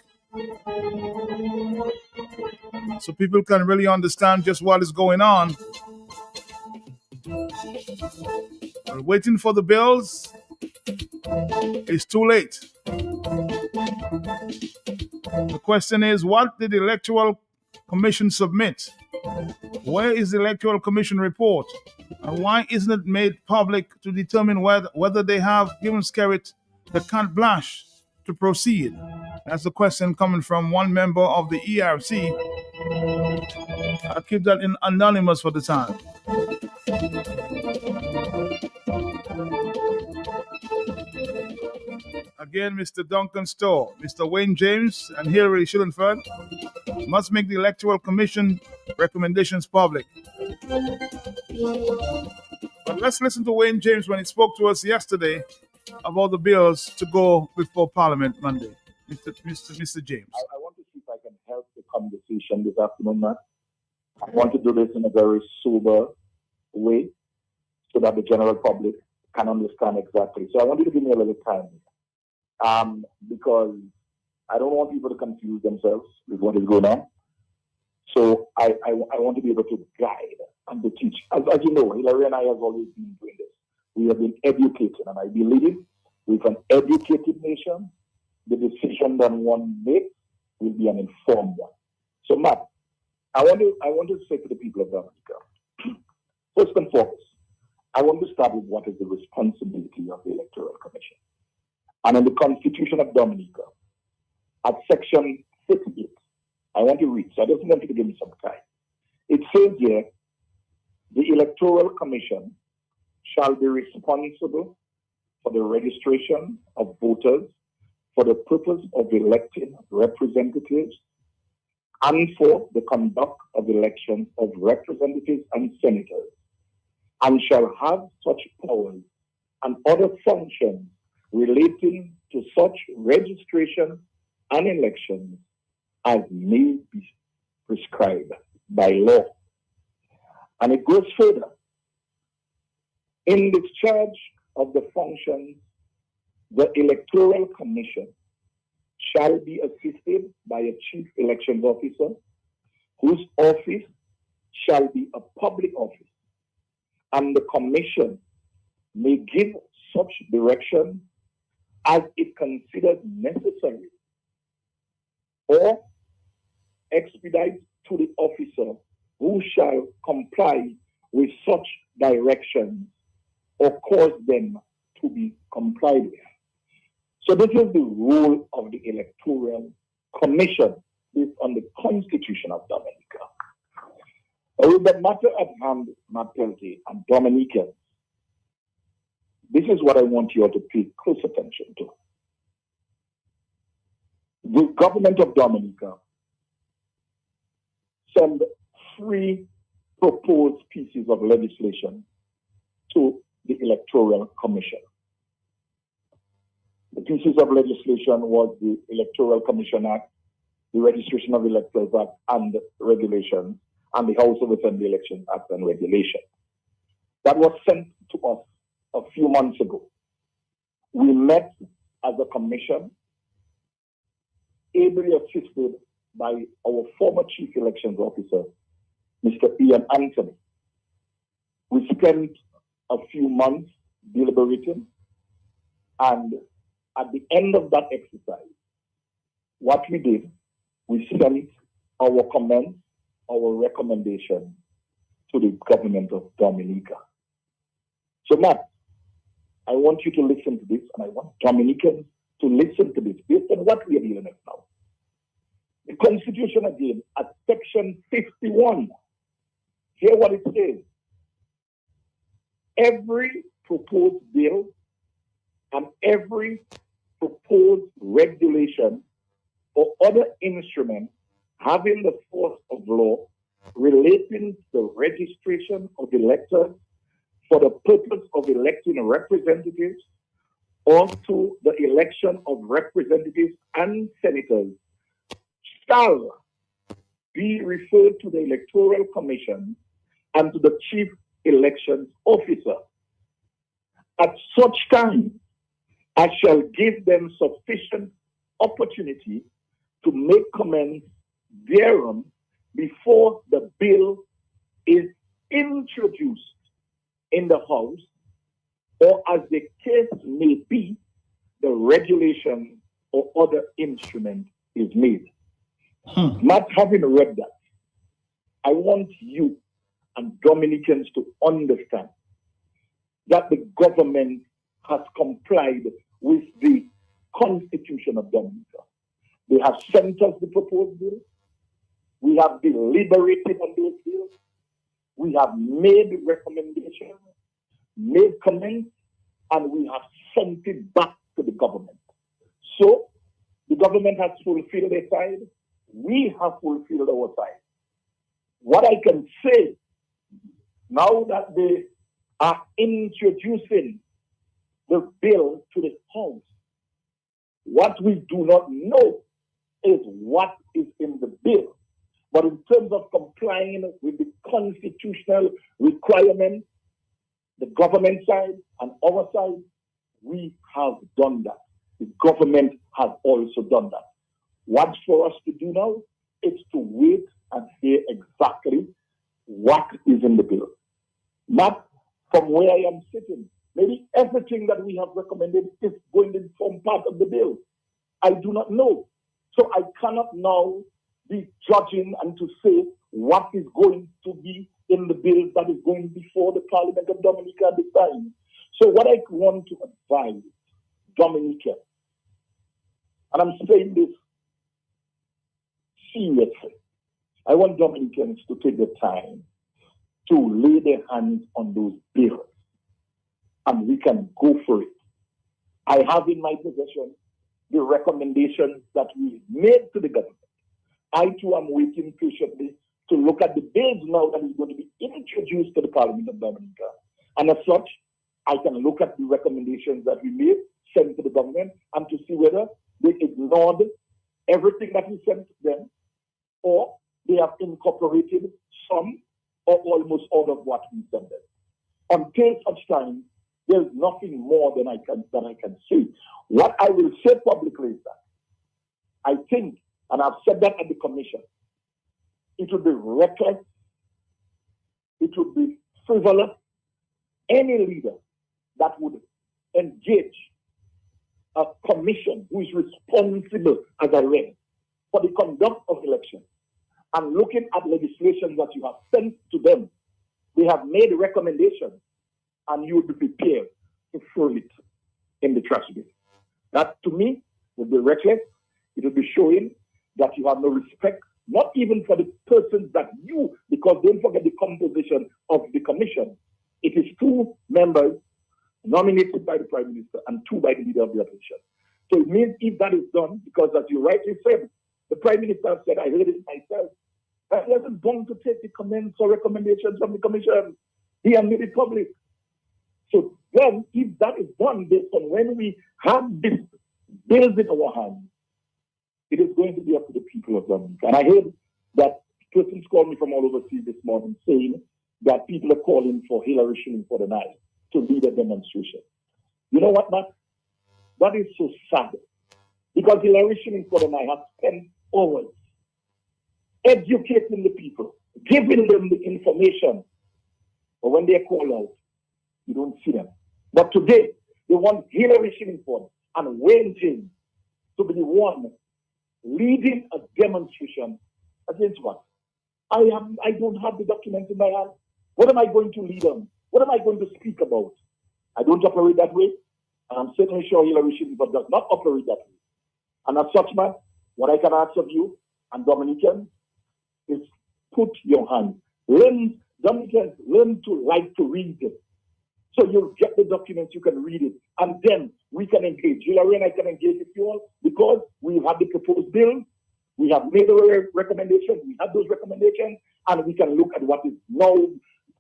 so people can really understand just what is going on. But waiting for the bills is too late. The question is, what did the Electoral Commission submit? Where is the Electoral Commission report? And why isn't it made public to determine whether they have given Skerrit the carte blanche to proceed? That's the question coming from one member of the ERC. I'll keep that in anonymous for the time. Again, Mr. Duncan Stowe, Mr. Wayne James, and Hillary Schullenfeld must make the Electoral Commission recommendations public. But let's listen to Wayne James when he spoke to us yesterday about the bills to go before Parliament Monday. Mr. James. I want to see if I can help the conversation this afternoon, Matt. I want to do this in a very sober way so that the general public can understand exactly. So I want you to give me a little time. Because I don't want people to confuse themselves with what is going on. So I want to be able to guide and to teach. As you know, Hillary and I have always been doing this. We have been educating, and I believe with an educated nation, the decision that one makes will be an informed one. So, Matt, I want to say to the people of Dominica, first and foremost, I want to start with what is the responsibility of the Electoral Commission. And in the Constitution of Dominica, at section 58, I want to read, so I just want you to give me some time. It says here, the Electoral Commission shall be responsible for the registration of voters for the purpose of electing representatives and for the conduct of elections of representatives and senators, and shall have such powers and other functions relating to such registration and elections as may be prescribed by law. And it goes further. In discharge of the functions, the Electoral Commission shall be assisted by a chief elections officer, whose office shall be a public office, and the commission may give such direction as it considers necessary, or expedite to the officer who shall comply with such directions or cause them to be complied with. So this is the role of the Electoral Commission based on the Constitution of Dominica. With the matter at hand, Matilde and Dominicans, this is what I want you all to pay close attention to. The government of Dominica sent 3 proposed pieces of legislation to the Electoral Commission. The pieces of legislation was the Electoral Commission Act, the Registration of Electors Act and Regulations, and the House of Assembly Elections Act and Regulations. That was sent to us a few months ago. We met as a commission, ably assisted by our former Chief Elections Officer, Mr. Ian Anthony. We spent a few months deliberating, and at the end of that exercise, what we did, we sent our comments, our recommendation to the government of Dominica. So, Matt, I want you to listen to this, and I want Dominicans to listen to this based on what we are dealing with now. The Constitution again, at section 51, hear what it says. Every proposed bill and every proposed regulation or other instrument having the force of law relating to the registration of electors for the purpose of electing representatives or to the election of representatives and senators shall be referred to the Electoral Commission and to the Chief Elections Officer. At such time, I shall give them sufficient opportunity to make comments thereon before the bill is introduced in the House, or as the case may be, the regulation or other instrument is made. Not having read that, I want you and Dominicans to understand that the government has complied with the Constitution of Dominica. They have sent us the proposed bill. We have deliberated on those bills. We have made recommendations, made comments, and we have sent it back to the government. So the government has fulfilled their side. We have fulfilled our side. What I can say, now that they are introducing the bill to the House, what we do not know is what is in the bill. But in terms of complying with the constitutional requirements, the government side and our side, we have done that. The government has also done that. What's for us to do now is to wait and hear exactly what is in the bill. Not from where I am sitting. Maybe everything that we have recommended is going to form part of the bill. I do not know. So I cannot now be judging and to say what is going to be in the bill that is going before the Parliament of Dominica at this time. So what I want to advise Dominica, and I'm saying this seriously, I want Dominicans to take the time to lay their hands on those bills, and we can go for it. I have in my possession the recommendations that we made to the government. I too am waiting patiently to look at the bills now that is going to be introduced to the Parliament of Dominica. And as such, I can look at the recommendations that we made, sent to the government, and to see whether they ignored everything that we sent to them, or they have incorporated some or almost all of what we sent them. Until such time, there's nothing more than I can say. What I will say publicly is that I think, and I've said that at the commission, it would be reckless, it would be frivolous, any leader that would engage a commission who is responsible, as I read, for the conduct of elections, and looking at legislation that you have sent to them, they have made recommendations, and you would be prepared to throw it in the trash bin. That, to me, would be reckless. It would be showing that you have no respect, not even for the persons that you, because don't forget the composition of the commission. It is 2 members nominated by the Prime Minister and 2 by the Leader of the Opposition. So it means if that is done, because as you rightly said, the Prime Minister said, I heard it myself, that he hasn't gone to take the comments or recommendations from the Commission. He has made it public. So then, if that is done based on when we have this bills in our hands, it is going to be up to the people of Dominica. And I heard that persons called me from all overseas this morning saying that people are calling for Hillary shilling for the night to lead a demonstration. You know what, Matt? That is so sad. Because Hillary Clinton and I have spent hours educating the people, giving them the information. But when they call out, you don't see them. But today, they want Hillary Clinton and Wayne James to be the one leading a demonstration against what? I don't have the documents in my hand. What am I going to lead on? What am I going to speak about? I don't operate that way. And I'm certainly sure Hillary Clinton does not operate that way. And as such, man, what I can ask of you and Dominicans is put your hand. Dominicans, learn to like to read it. So you'll get the documents, you can read it. And then we can engage. Hillary and I can engage with you all because we have the proposed bill. We have made the recommendations. We have those recommendations. And we can look at what is now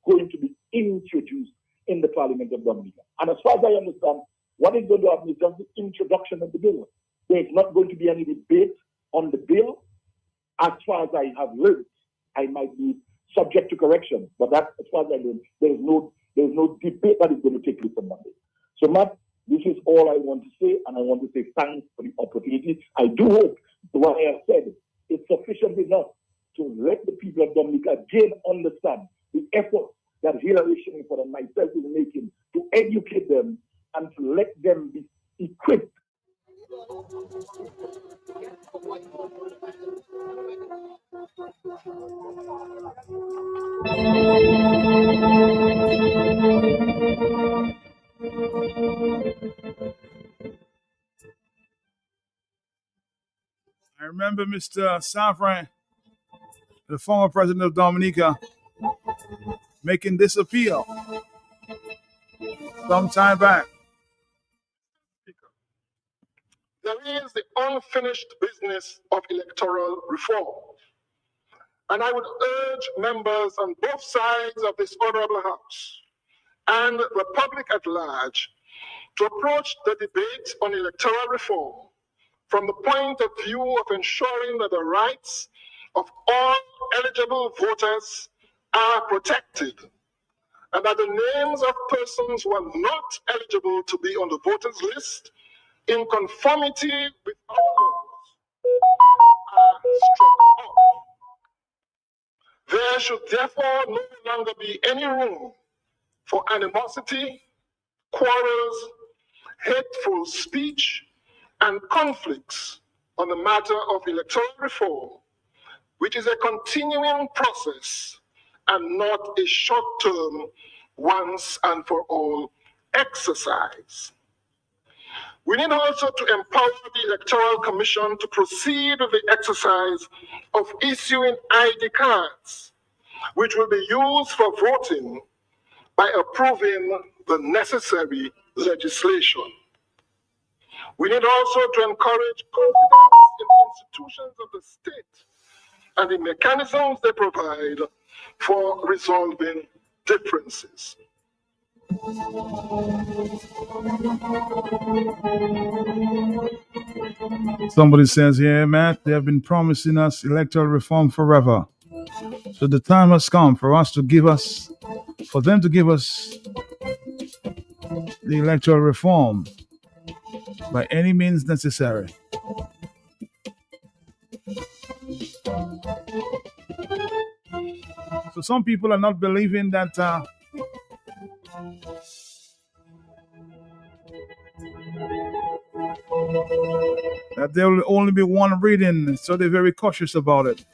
going to be introduced in the Parliament of Dominica. And as far as I understand, what is going to happen is just the introduction of the bill. There is not going to be any debate on the bill. As far as I have learned, I might be subject to correction. But that, as far as I learned, there is no debate that is going to take place on Monday. So, Matt, this is all I want to say, and I want to say thanks for the opportunity. I do hope what I have said is sufficient enough to let the people of Dominica again understand the effort that Hillary Clinton and myself is making to educate them and to let them be equipped. I remember Mr. Safran, the former president of Dominica, making this appeal some time back. There is the unfinished business of electoral reform. And I would urge members on both sides of this honorable house and the public at large to approach the debate on electoral reform from the point of view of ensuring that the rights of all eligible voters are protected and that the names of persons who are not eligible to be on the voters list in conformity with our laws are struck off. There should therefore no longer be any room for animosity, quarrels, hateful speech, and conflicts on the matter of electoral reform, which is a continuing process and not a short-term, once and for all exercise. We need also to empower the Electoral Commission to proceed with the exercise of issuing ID cards, which will be used for voting by approving the necessary legislation. We need also to encourage confidence in institutions of the state and the mechanisms they provide for resolving differences. Somebody says here, Matt, they have been promising us electoral reform forever. So the time has come for them to give us the electoral reform by any means necessary. So some people are not believing that that there will only be one reading, so they're very cautious about it.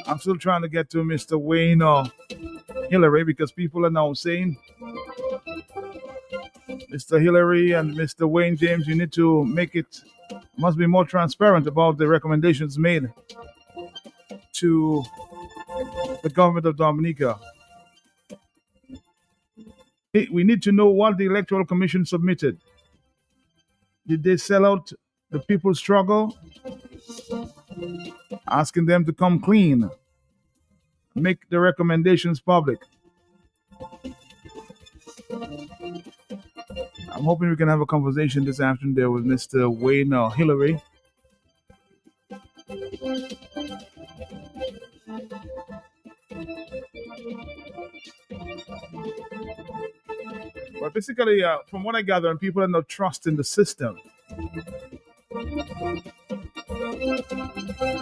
I'm still trying to get to Mr. Wayne or Hillary because people are now saying, Mr. Hillary and Mr. Wayne James, you need to must be more transparent about the recommendations made to the government of Dominica. We need to know what the Electoral Commission submitted. Did they sell out the people's struggle? Asking them to come clean. Make the recommendations public. I'm hoping we can have a conversation this afternoon there with Mr. Wayne or Hillary. But basically, from what I gather, people are not trusting the system.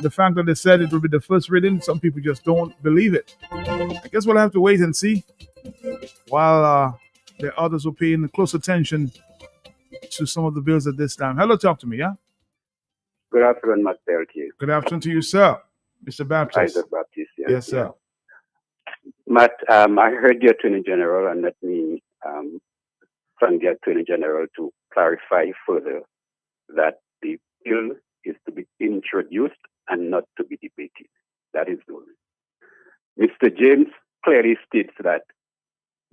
The fact that they said it will be the first reading, some people just don't believe it. I guess we'll have to wait and see, while there are others who are paying close attention to some of the bills at this time. Hello, talk to me, yeah? Good afternoon, Master LT. Good afternoon to you, sir. Mr. Baptist. Isaac Baptist, yeah. Yes, sir. Matt, I heard the Attorney General, and let me thank the Attorney General to clarify further that the bill is to be introduced and not to be debated. That is good. Mr. James clearly states that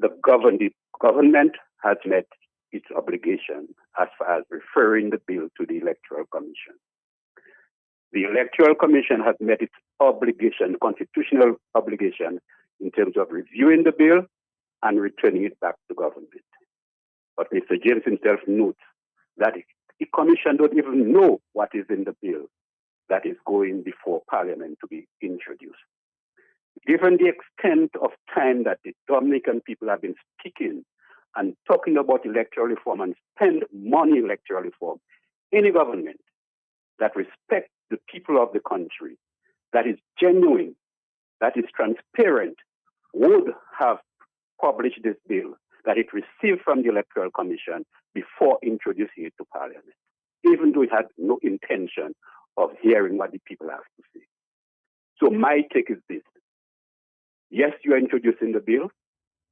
the government has met its obligation as far as referring the bill to the Electoral Commission. The Electoral Commission has met its obligation, constitutional obligation, in terms of reviewing the bill and returning it back to government. But Mr. James himself notes that the Commission don't even know what is in the bill that is going before Parliament to be introduced. Given the extent of time that the Dominican people have been speaking and talking about electoral reform and spend money electoral reform, any government that respects the people of the country, that is genuine, that is transparent, would have published this bill that it received from the Electoral Commission before introducing it to Parliament, even though it had no intention of hearing what the people have to say. So my take is this. Yes, you are introducing the bill,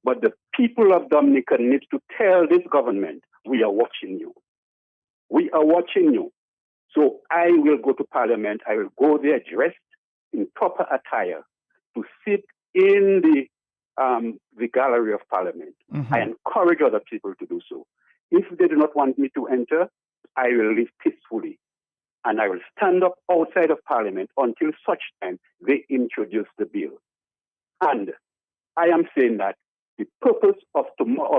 but the people of Dominica need to tell this government, we are watching you. We are watching you. So I will go to Parliament. I will go there dressed in proper attire to sit in the gallery of Parliament. Mm-hmm. I encourage other people to do so. If they do not want me to enter, I will leave peacefully. And I will stand up outside of Parliament until such time they introduce the bill. And I am saying that the purpose of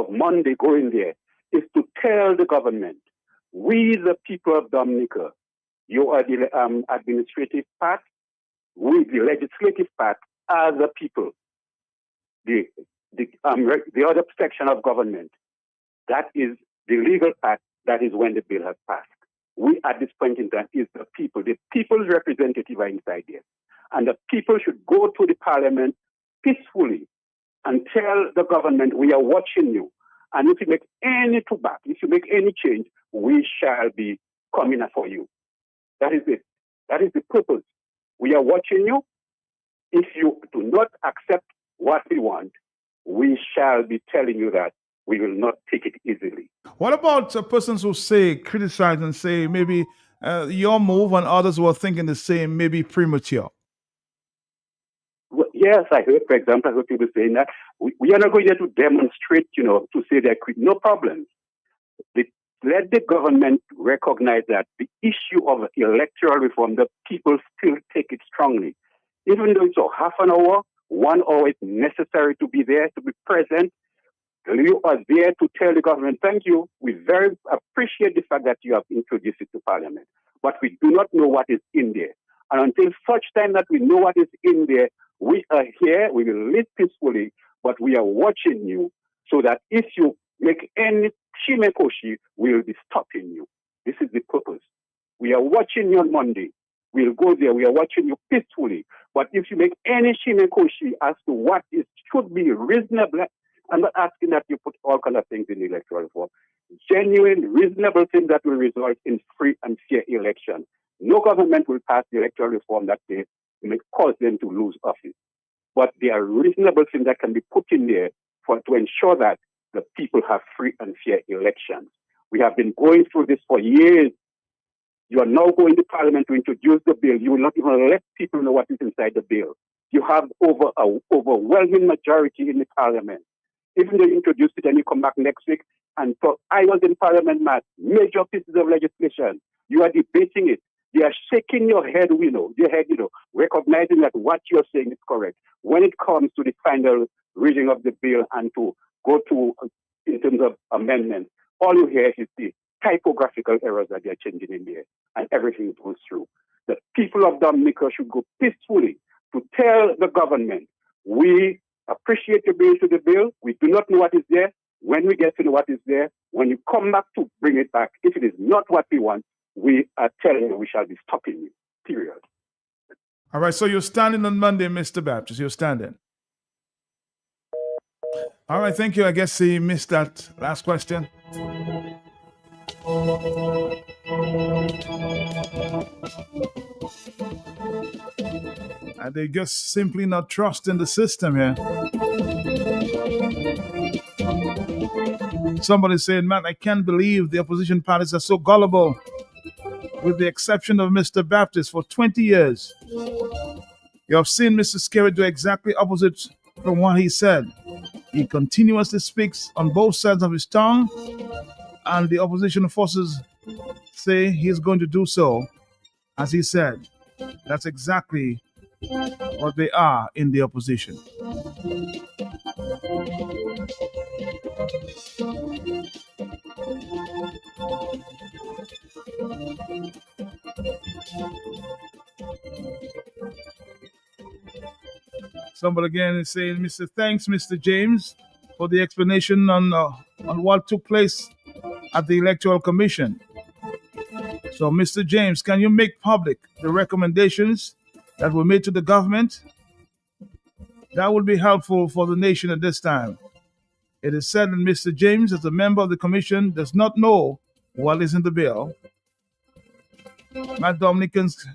Monday going there is to tell the government, we the people of Dominica, you are the administrative part, we the legislative part are the people. The other section of government, that is the legal part, that is when the bill has passed. We at this point in time is the people. The people's representative are inside there. And the people should go to the Parliament peacefully and tell the government, we are watching you. And if you make any pushback, if you make any change, we shall be coming for you. That is it. That is the purpose. We are watching you. If you do not accept what we want, we shall be telling you that we will not take it easily. What about persons who criticize and say maybe your move and others who are thinking the same may be premature? Well, yes, I heard, for example, I heard people saying that we are not going there to demonstrate, to say they're quit. No problem. Let the government recognize that the issue of electoral reform, the people still take it strongly. Even though it's a half an hour, 1 hour is necessary to be there, to be present. You are there to tell the government, thank you. We very appreciate the fact that you have introduced it to Parliament. But we do not know what is in there. And until such time that we know what is in there, we are here, we will live peacefully, but we are watching you so that if you make any shimekoshi, we will be stopping you. This is the purpose. We are watching you on Monday. We'll go there. We are watching you peacefully. But if you make any shimekoshi as to what is should be reasonable, I'm not asking that you put all kinds of things in the electoral reform. Genuine, reasonable things that will result in free and fair election. No government will pass the electoral reform that they may cause them to lose office. But there are reasonable things that can be put in there to ensure that the people have free and fair elections. We have been going through this for years. You are now going to Parliament to introduce the bill. You will not even let people know what is inside the bill. You have overwhelming majority in the Parliament. Even though you introduced it and you come back next week and talk, I was in Parliament, Matt, major pieces of legislation. You are debating it. They are shaking your head, recognizing that what you're saying is correct. When it comes to the final reading of the bill and to go to, in terms of amendments, all you hear is the typographical errors that they're changing in there, and everything goes through. The people of Dominica should go peacefully to tell the government, we appreciate your bill to the bill. We do not know what is there. When we get to know what is there, when you come back to bring it back, if it is not what we want, we are telling you we shall be stopping you. Period. All right, so you're standing on Monday, Mr. Baptist. You're standing. All right, thank you. I guess he missed that last question. And they just simply not trusting the system here. Somebody said, man, I can't believe the opposition parties are so gullible. With the exception of Mr. Baptist, for 20 years, you have seen Mr. Scary do exactly opposite from what he said. He continuously speaks on both sides of his tongue, and the opposition forces say he's going to do so, as he said. That's exactly what they are in the opposition. Somebody again is saying, Thanks, Mr. James, for the explanation on what took place at the Electoral Commission. So, Mr. James, can you make public the recommendations that were made to the government? That would be helpful for the nation at this time. It is said that Mr. James, as a member of the commission, does not know what is in the bill. Matt Dominicans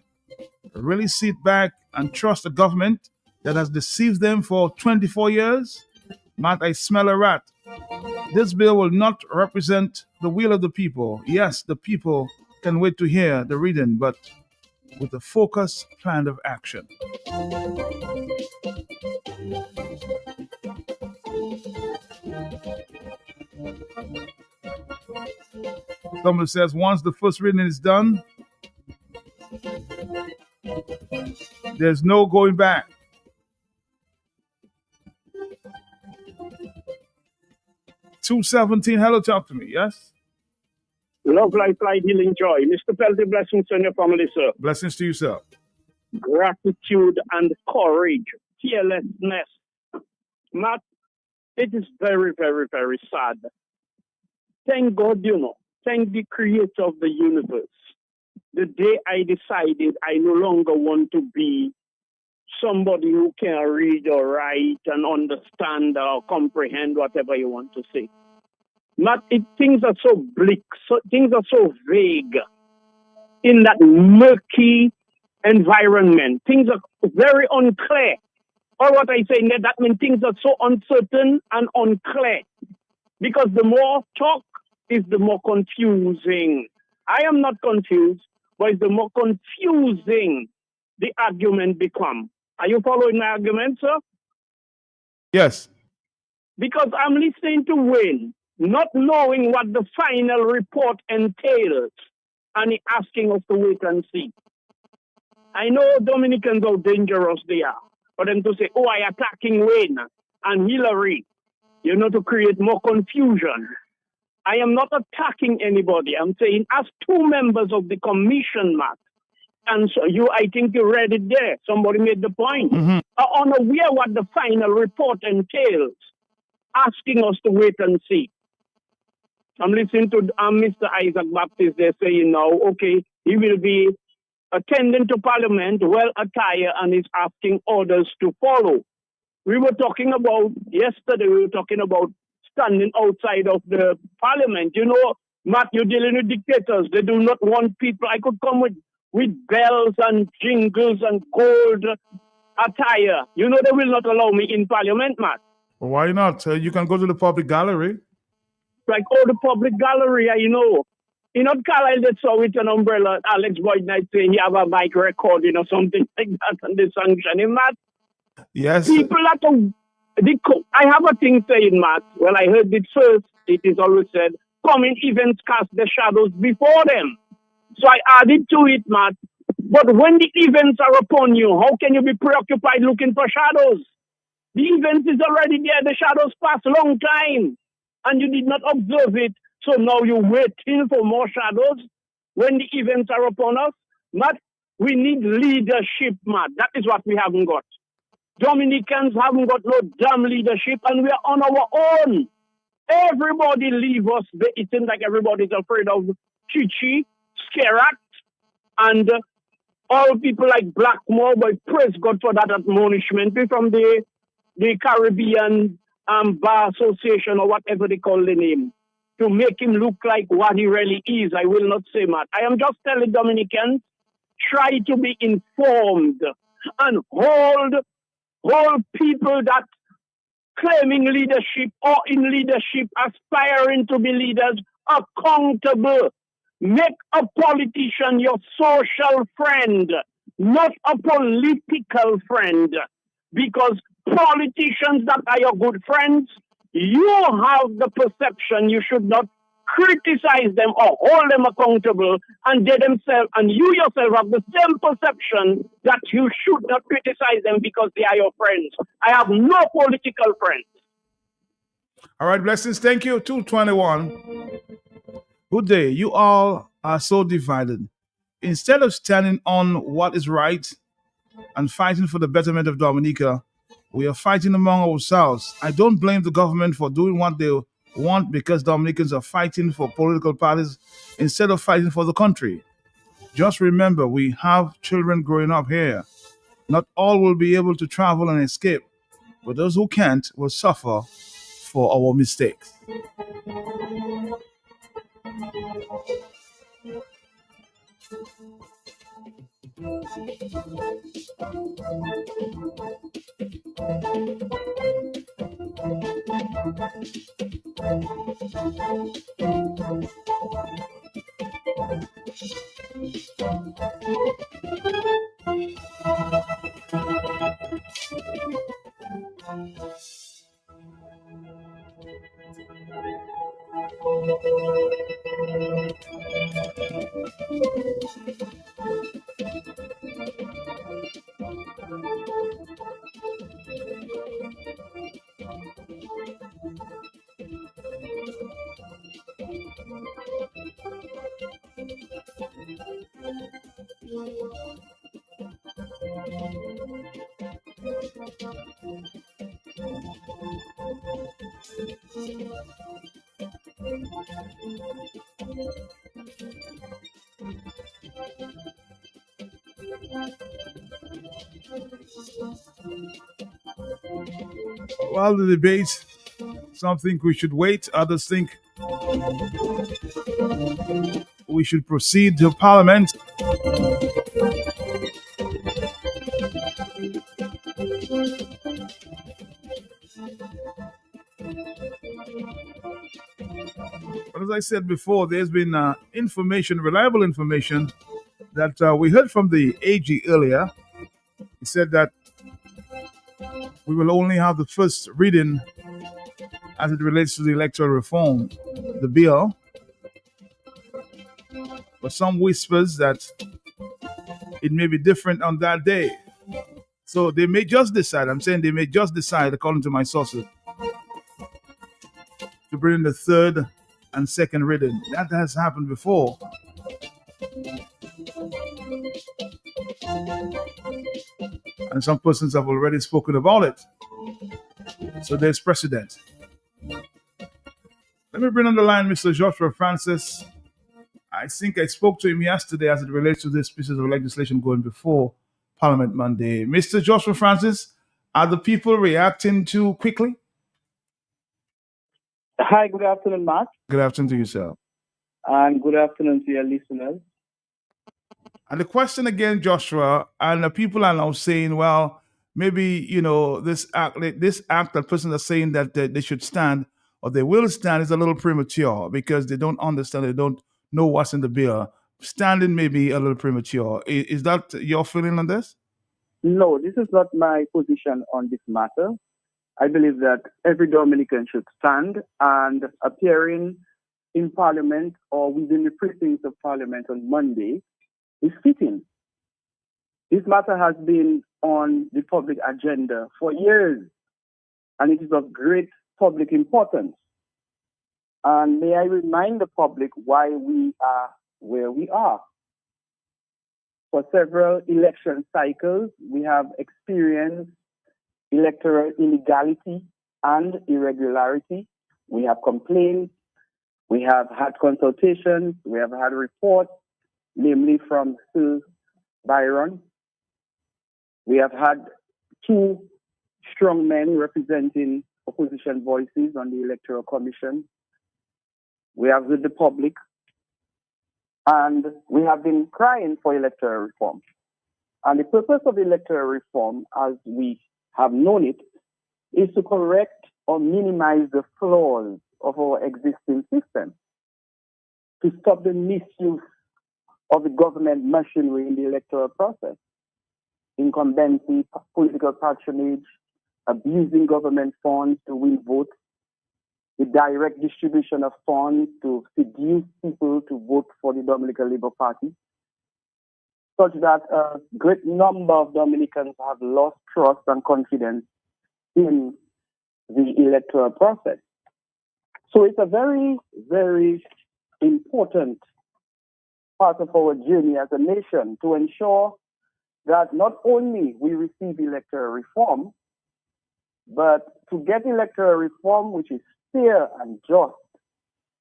really sit back and trust the government that has deceived them for 24 years? Matt, I smell a rat. This bill will not represent the will of the people. Yes, the people can wait to hear the reading, but with a focused plan of action. Someone says once the first reading is done, there's no going back. $2.17, hello, talk to me, yes? Love, life, light, healing, joy. Mr. Pelty, blessings on your family, sir. Blessings to you, sir. Gratitude and courage, fearlessness. Matt, it is very, very, very sad. Thank God, thank the creator of the universe. The day I decided I no longer want to be somebody who can read or write and understand or comprehend whatever you want to say. Things are so bleak, things are so vague in that murky environment. Things are very unclear. All what I say, that means things are so uncertain and unclear. Because the more talk is the more confusing. I am not confused, but it's the more confusing the argument become. Are you following my argument, sir? Yes. Because I'm listening to Wayne, not knowing what the final report entails, and he asking us to wait and see. I know Dominicans how dangerous they are. For them to say, oh, I attacking Wayne and Hillary, to create more confusion. I am not attacking anybody. I'm saying as two members of the commission, Matt, and so I think you read it there. Somebody made the point. Are unaware what the final report entails, asking us to wait and see. I'm listening to Mr. Isaac Baptist there saying now, okay, he will be attending to Parliament, well attired, and is asking orders to follow. Yesterday we were talking about standing outside of the Parliament. Matt, you're dealing with dictators. They do not want people. I could come with bells and jingles and gold attire. They will not allow me in Parliament, Matt. Why not? You can go to the public gallery. Like, the public gallery, Carlisle, they saw with an umbrella, Alex Boyd Knight saying he have a mic recording or something like that, and they sanctioning, Matt. Yes. People I have a thing saying, Matt. Well, I heard it first. It is always said, coming events cast the shadows before them. So I added to it, Matt. But when the events are upon you, how can you be preoccupied looking for shadows? The event is already there. The shadows passed a long time, and you did not observe it. So now you're waiting for more shadows when the events are upon us. Matt, we need leadership, Matt. That is what we haven't got. Dominicans haven't got no damn leadership, and we are on our own. Everybody leave us. It seems like everybody's afraid of Chichi, Skerat, and all people like Blackmore. But praise God for that admonishment from the Caribbean Bar Association or whatever they call the name, to make him look like what he really is. I will not say much. I am just telling Dominicans, try to be informed and hold people that claiming leadership or in leadership, aspiring to be leaders, accountable. Make a politician your social friend, not a political friend. Because politicians that are your good friends, you have the perception you should not criticize them or hold them accountable, and they themselves and you yourself have the same perception that you should not criticize them because they are your friends. I have no political friends. All right, blessings. Thank you. 221. Good day. You all are so divided. Instead of standing on what is right and fighting for the betterment of Dominica, we are fighting among ourselves. I don't blame the government for doing what they want, because Dominicans are fighting for political parties instead of fighting for the country. Just remember, we have children growing up here. Not all will be able to travel and escape, but those who can't will suffer for our mistakes. While the debate, some think we should wait, others think we should proceed to Parliament. But as I said before, there's been information, reliable information, that we heard from the AG earlier. He said that we will only have the first reading as it relates to the electoral reform, the bill. But some whispers that it may be different on that day. So they may just decide, I'm saying they may just decide, according to my sources, to bring in the third and second reading. That has happened before. And some persons have already spoken about it. So there's precedent. Let me bring on the line Mr. Joshua Francis. I think I spoke to him yesterday as it relates to this pieces of legislation going before Parliament Monday. Mr. Joshua Francis, are the people reacting too quickly? Hi, good afternoon, Mark. Good afternoon to you, sir. And good afternoon to your listeners. And the question again, Joshua, and the people are now saying, well, maybe, this act that persons are saying that they should stand or they will stand is a little premature because they don't understand, they don't know what's in the bill. Standing may be a little premature. Is that your feeling on this? No, this is not my position on this matter. I believe that every Dominican should stand, and appearing in Parliament or within the precincts of Parliament on Monday is fitting. This matter has been on the public agenda for years, and it is of great public importance. And may I remind the public why we are where we are. For several election cycles, we have experienced electoral illegality and irregularity, We have complaints. We have had consultations. We have had reports, namely from Sir Byron. We have had two strong men representing opposition voices on the Electoral Commission. We have with the public. And we have been crying for electoral reform. And the purpose of electoral reform, as we have known it, is to correct or minimize the flaws of our existing system, to stop the misuse of the government machinery in the electoral process, incumbency, political patronage, abusing government funds to win votes, the direct distribution of funds to seduce people to vote for the Dominican Labour Party, such that a great number of Dominicans have lost trust and confidence in the electoral process. So it's a very, very important part of our journey as a nation to ensure that not only we receive electoral reform, but to get electoral reform which is fair and just.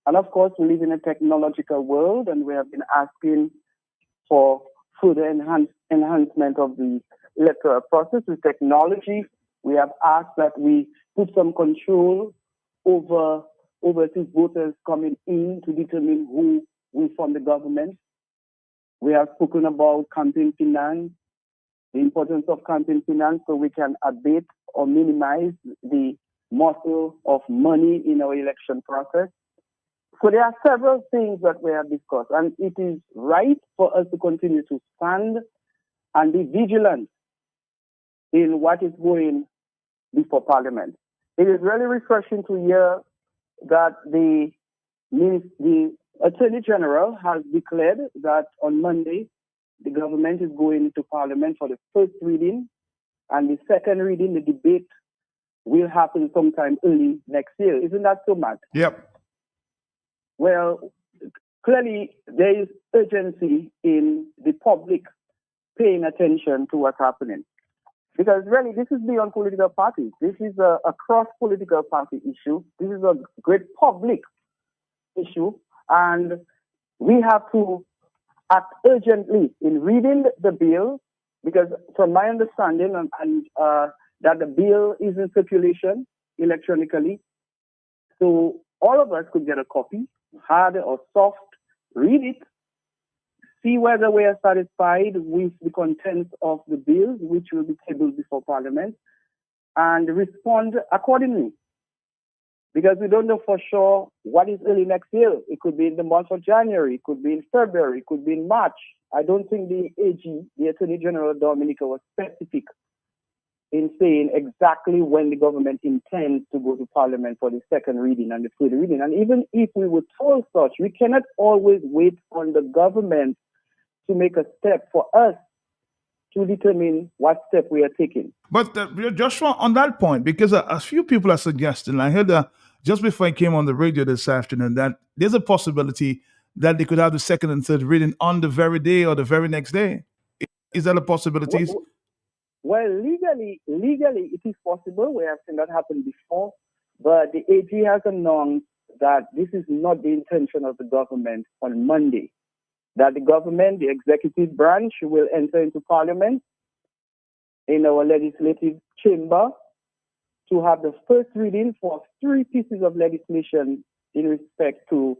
And of course, we live in a technological world, and we have been asking for further enhancement of the electoral process with technology. We have asked that we put some control over overseas voters coming in to determine who will form the government. We have spoken about campaign finance, the importance of campaign finance so we can abate or minimize the muscle of money in our election process. So there are several things that we have discussed, and it is right for us to continue to stand and be vigilant in what is going before Parliament. It is really refreshing to hear that the Attorney General has declared that on Monday, the government is going to Parliament for the first reading, and the second reading, the debate, will happen sometime early next year. Isn't that so much? Yep. Well, clearly there is urgency in the public paying attention to what's happening. Because really, this is beyond political parties. This is a cross-political party issue. This is a great public issue. And we have to act urgently in reading the bill, because from my understanding, that the bill is in circulation electronically. So all of us could get a copy, hard or soft, read it, see whether we are satisfied with the contents of the bill, which will be tabled before Parliament, and respond accordingly. Because we don't know for sure what is early next year. It could be in the month of January, it could be in February, it could be in March. I don't think the AG, the Attorney General of Dominica, was specific in saying exactly when the government intends to go to Parliament for the second reading and the third reading. And even if we were told such, we cannot always wait on the government to make a step for us to determine what step we are taking. But Joshua, on that point, because a few people are suggesting, I heard just before I came on the radio this afternoon, that there's a possibility that they could have the second and third reading on the very day or the very next day. Is that a possibility? Well, legally, it is possible. We have seen that happen before. But the AG has announced that this is not the intention of the government on Monday. That the government, the executive branch, will enter into Parliament in our legislative chamber to have the first reading for 3 pieces of legislation in respect to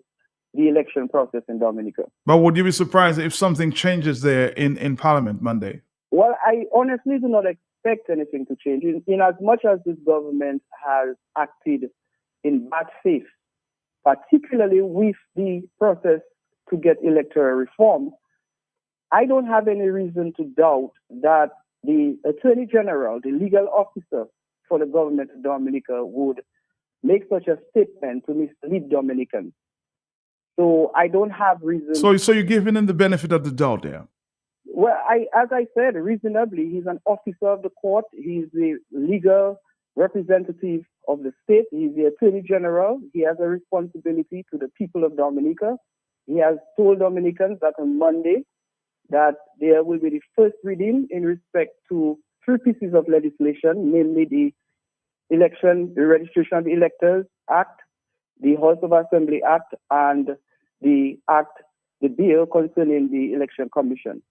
the election process in Dominica. But would you be surprised if something changes there in Parliament Monday? Well, I honestly do not expect anything to change. In as much as this government has acted in bad faith, particularly with the process to get electoral reform, I don't have any reason to doubt that the Attorney General, the legal officer for the government of Dominica, would make such a statement to mislead Dominicans. So I don't have reason. So you're giving him the benefit of the doubt there? Well, as I said, reasonably, he's an officer of the court. He's the legal representative of the state. He's the Attorney General. He has a responsibility to the people of Dominica. He has told Dominicans that on Monday that there will be the first reading in respect to 3 pieces of legislation, namely the Registration of Electors Act, the House of Assembly Act and the bill concerning the Election Commission.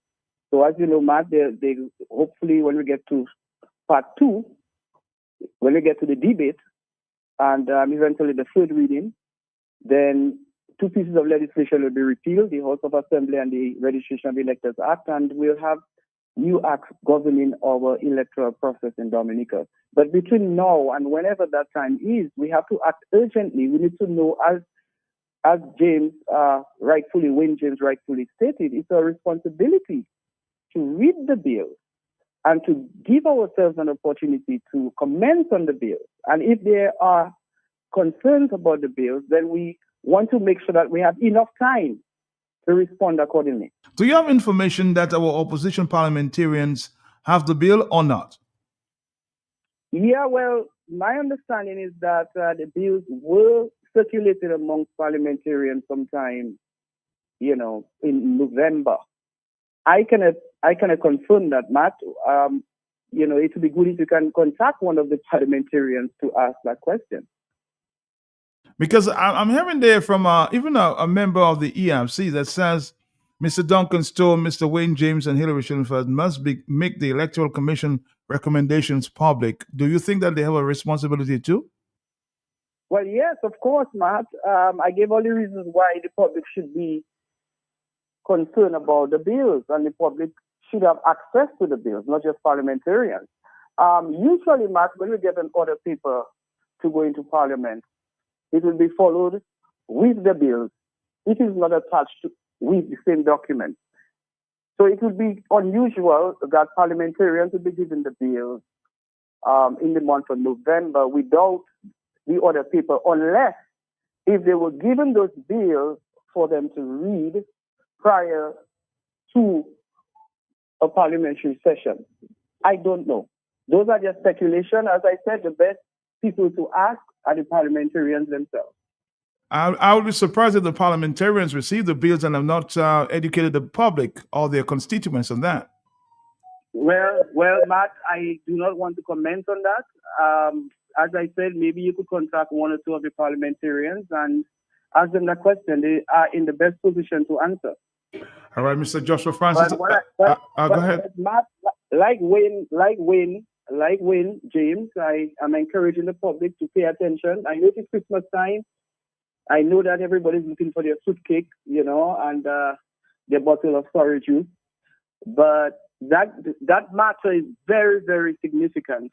So as you know, Matt, they hopefully when we get to part 2, when we get to the debate and eventually the third reading, then 2 pieces of legislation will be repealed, the House of Assembly and the Registration of Electors Act, and we'll have new acts governing our electoral process in Dominica. But between now and whenever that time is, we have to act urgently. We need to know, as James Wayne James rightfully stated, it's our responsibility to read the bill and to give ourselves an opportunity to comment on the bill. And if there are concerns about the bills, then we want to make sure that we have enough time to respond accordingly. Do you have information that our opposition parliamentarians have the bill or not? Yeah, well, my understanding is that the bills were circulated amongst parliamentarians sometime, in November. I cannot confirm that, Matt. It would be good if you can contact one of the parliamentarians to ask that question. Because I'm hearing there from even a member of the ERC that says Mr. Duncan Stone, Mr. Wayne James, and Hillary Schillenfeld must make the Electoral Commission recommendations public. Do you think that they have a responsibility too? Well, yes, of course, Matt. I gave all the reasons why the public should be concerned about the bills, and the public should have access to the bills, not just parliamentarians. Usually, Matt, when we get an order paper to go into Parliament, it will be followed with the bills. It is not attached with the same document. So it would be unusual that parliamentarians would be given the bills in the month of November without the order paper, unless if they were given those bills for them to read prior to a parliamentary session. I don't know. Those are just speculation. As I said, the best people to ask are the parliamentarians themselves. I would be surprised if the parliamentarians receive the bills and have not educated the public or their constituents on that. Well, Matt, I do not want to comment on that. As I said, maybe you could contact one or two of the parliamentarians and ask them that question. They are in the best position to answer. All right, Mr. Joshua Francis. Go ahead. Matt, like Wayne James, I am encouraging the public to pay attention. I know it's Christmas time. I know that everybody's looking for their fruitcake, and their bottle of sorry juice. But that matter is very, very significant,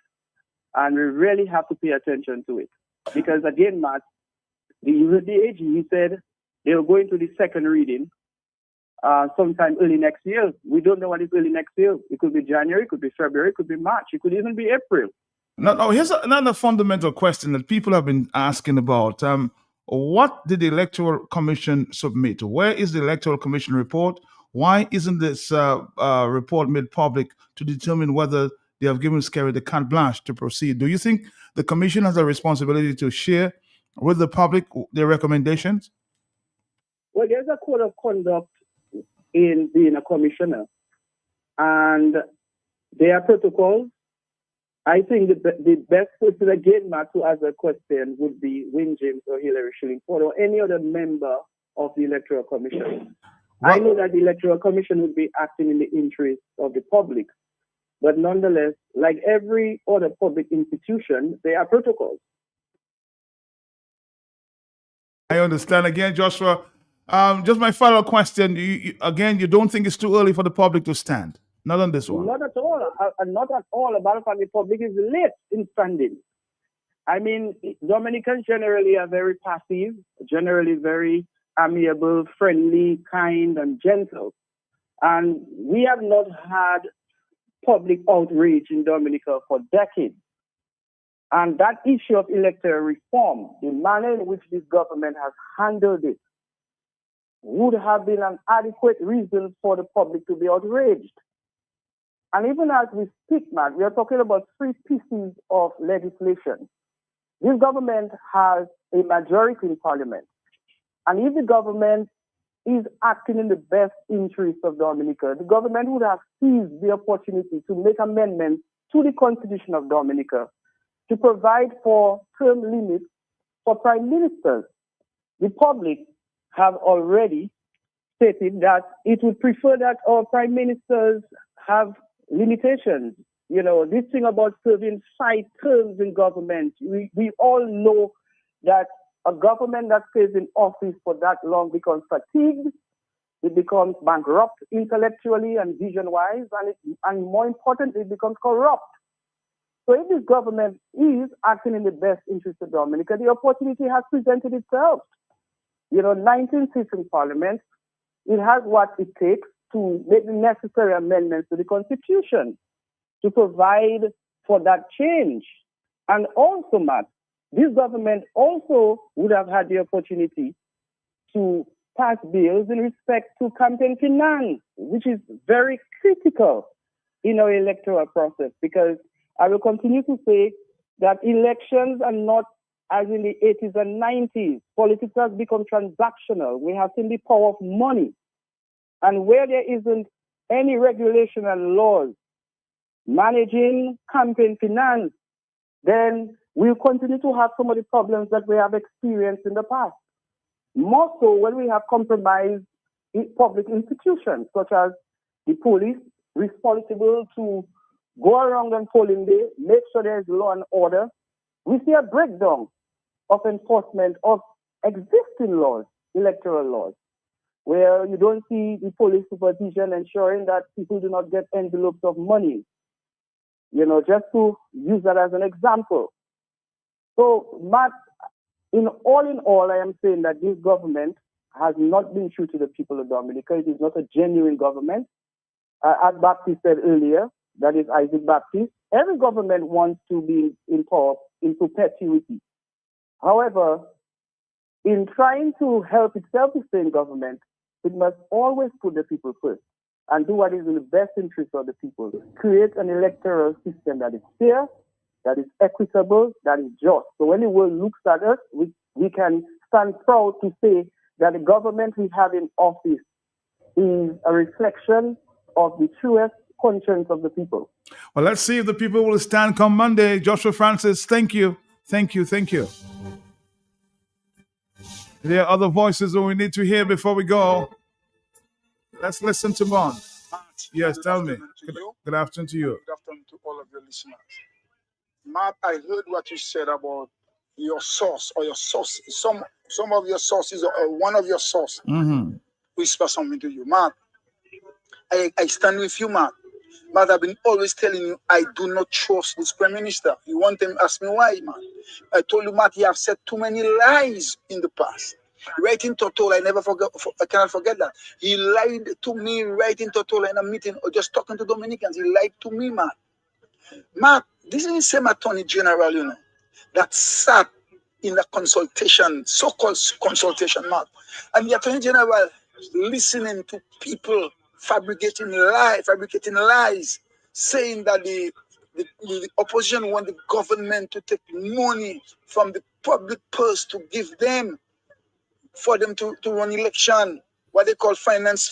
and we really have to pay attention to it. Because again, Matt, the AG, he said they will go into the second reading sometime early next year. We don't know what is early next year. It could be January, it could be February, it could be March, it could even be April. Now here's another fundamental question that people have been asking about. What did the Electoral Commission submit? Where is the Electoral Commission report? Why isn't this report made public to determine whether they have given Scary the carte blanche to proceed? Do you think the Commission has a responsibility to share with the public their recommendations? Well, there's a code of conduct in being a commissioner, and there are protocols. I think the best person, again, Matt, to ask a question would be Wayne James or Hillary Schillenfeld or any other member of the Electoral Commission. I know that the Electoral Commission would be acting in the interest of the public, but nonetheless, like every other public institution, there are protocols. I understand. Again, Joshua, just my final question. You don't think it's too early for the public to stand? Not on this one. Not at all. Not at all. About the public is late in standing. I mean, Dominicans generally are very passive, generally very amiable, friendly, kind, and gentle. And we have not had public outrage in Dominica for decades. And that issue of electoral reform, the manner in which this government has handled it, would have been an adequate reason for the public to be outraged. And even as we speak, Matt, we are talking about 3 pieces of legislation. This government has a majority in Parliament. And if the government is acting in the best interest of Dominica, the government would have seized the opportunity to make amendments to the Constitution of Dominica to provide for term limits for prime ministers. the public have already stated that it would prefer that our prime ministers have limitations. You know, this thing about serving 5 terms in government, we all know that a government that stays in office for that long becomes fatigued, it becomes bankrupt intellectually and vision-wise, and more importantly, it becomes corrupt. So if this government is acting in the best interest of Dominica, the opportunity has presented itself. You know, 19 seats in Parliament, it has what it takes to make the necessary amendments to the Constitution to provide for that change. And also, Matt, this government also would have had the opportunity to pass bills in respect to campaign finance, which is very critical in our electoral process, because I will continue to say that elections are not as in the 80s and 90s. Politics has become transactional. We have seen the power of money. And where there isn't any regulation and laws managing campaign finance, then we'll continue to have some of the problems that we have experienced in the past. More so when we have compromised public institutions, such as the police, responsible to go around on polling day, make sure there is law and order. We see a breakdown of enforcement of existing laws, electoral laws, where you don't see the police supervision ensuring that people do not get envelopes of money. You know, just to use that as an example. So, Matt, in all, I am saying that this government has not been true to the people of Dominica. It is not a genuine government. As Baptiste said earlier, that is Isaac Baptiste, every government wants to be in power in perpetuity. However, in trying to help itself to stay in government, it must always put the people first and do what is in the best interest of the people. Create an electoral system that is fair, that is equitable, that is just. So when the world looks at us, we can stand proud to say that the government we have in office is a reflection of the truest conscience of the people. Well, let's see if the people will stand come Monday. Joshua Francis, thank you. Thank you. Thank you. There are other voices that we need to hear before we go. Let's listen to one. Yes, tell me. Good afternoon to you. Good afternoon to all of your listeners. Matt, I heard what you said about your source or your source. Some of your sources or one of your sources whisper something to you. Matt, I stand with you, Matt. But I've been always telling you, I do not trust this Prime Minister. You want them to ask me why, man. I told you, Matt, you have said too many lies in the past. Right in Total, I cannot forget that. He lied to me right in Total in a meeting or just talking to Dominicans. He lied to me, man. Matt, this is the same Attorney General, you know, that sat in the consultation, so-called consultation, Matt. And the Attorney General listening to people fabricating lies, saying that the opposition want the government to take money from the public purse to give them for them to run election. What they call finance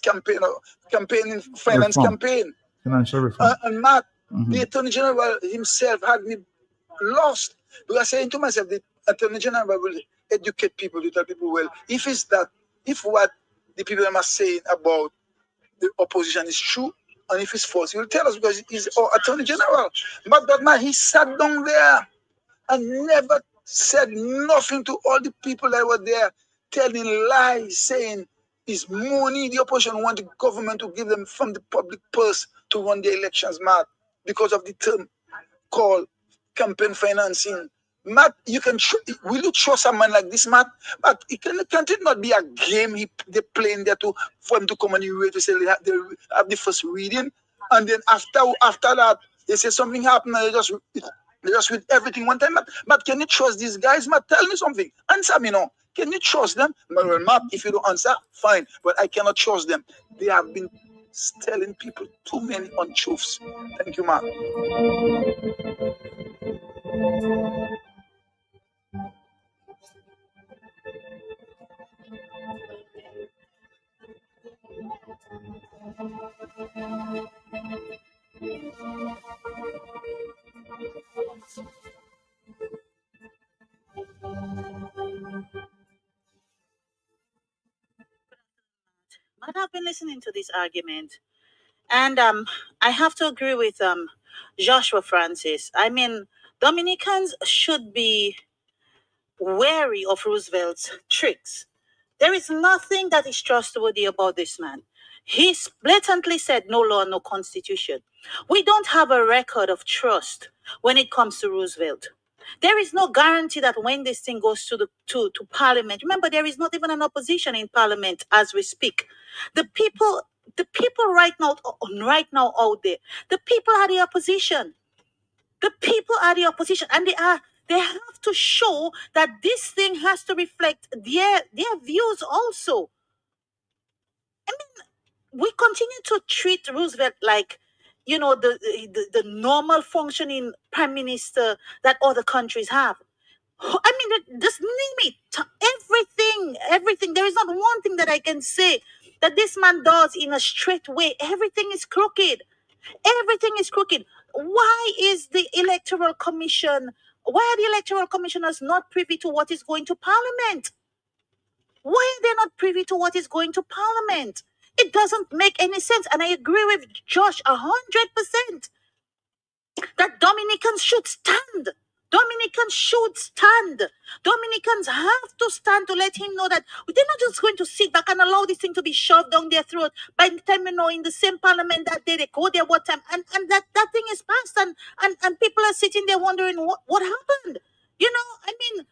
campaign or campaigning finance Reform. campaign. Financial reform. And Matt, the Attorney General himself had me lost. Because I saying to myself, the Attorney General will educate people to tell people, well, if what the people are saying about the opposition is true, and if it's false, he will tell us because he's our Attorney General. But that man, he sat down there and never said nothing to all the people that were there, telling lies, saying it's money the opposition want the government to give them from the public purse to run the elections, Matt, because of the term called campaign financing. Matt, will you trust a man like this, Matt? But can't it not be a game they're playing there for him to come on the radio to say they have the first reading, and then after that they say something happened and they just read everything one time, Matt. But can you trust these guys, Matt? Tell me something. Answer me now. Can you trust them? Well, Matt, if you don't answer, fine. But I cannot trust them. They have been telling people too many untruths. Thank you, Matt. I've been listening to this argument, and I have to agree with Joshua Francis. I mean, Dominicans should be wary of Roosevelt's tricks. There is nothing that is trustworthy about this man. He blatantly said no law, no constitution. We don't have a record of trust when it comes to Roosevelt. There is no guarantee that when this thing goes to parliament, remember there is not even an opposition in parliament as we speak. The people right now out there, the people are the opposition. The people are the opposition, and they have to show that this thing has to reflect their views also. I mean, we continue to treat Roosevelt like, the normal functioning prime minister that other countries have. I mean, just name it. Everything. There is not one thing that I can say that this man does in a straight way. Everything is crooked. Everything is crooked. Why is the Electoral Commission, why are the Electoral Commissioners not privy to what is going to Parliament? Why are they not privy to what is going to Parliament? It doesn't make any sense. And I agree with Josh 100% that Dominicans should stand. Dominicans should stand. Dominicans have to stand to let him know that they're not just going to sit back and allow this thing to be shoved down their throat. By the time in the same parliament that day, they go there what time, and that thing is passed, and people are sitting there wondering what happened. I mean,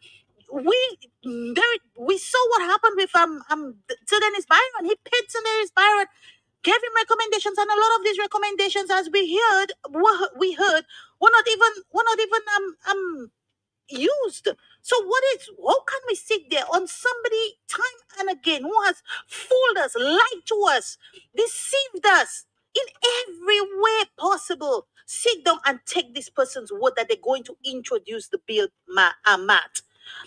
we saw what happened with Sir Dennis Byron. He paid Sir Dennis Byron, gave him recommendations, and a lot of these recommendations, as we heard, were not even used. So how can we sit there on somebody time and again who has fooled us, lied to us, deceived us in every way possible? Sit down and take this person's word that they're going to introduce the bill, Matt.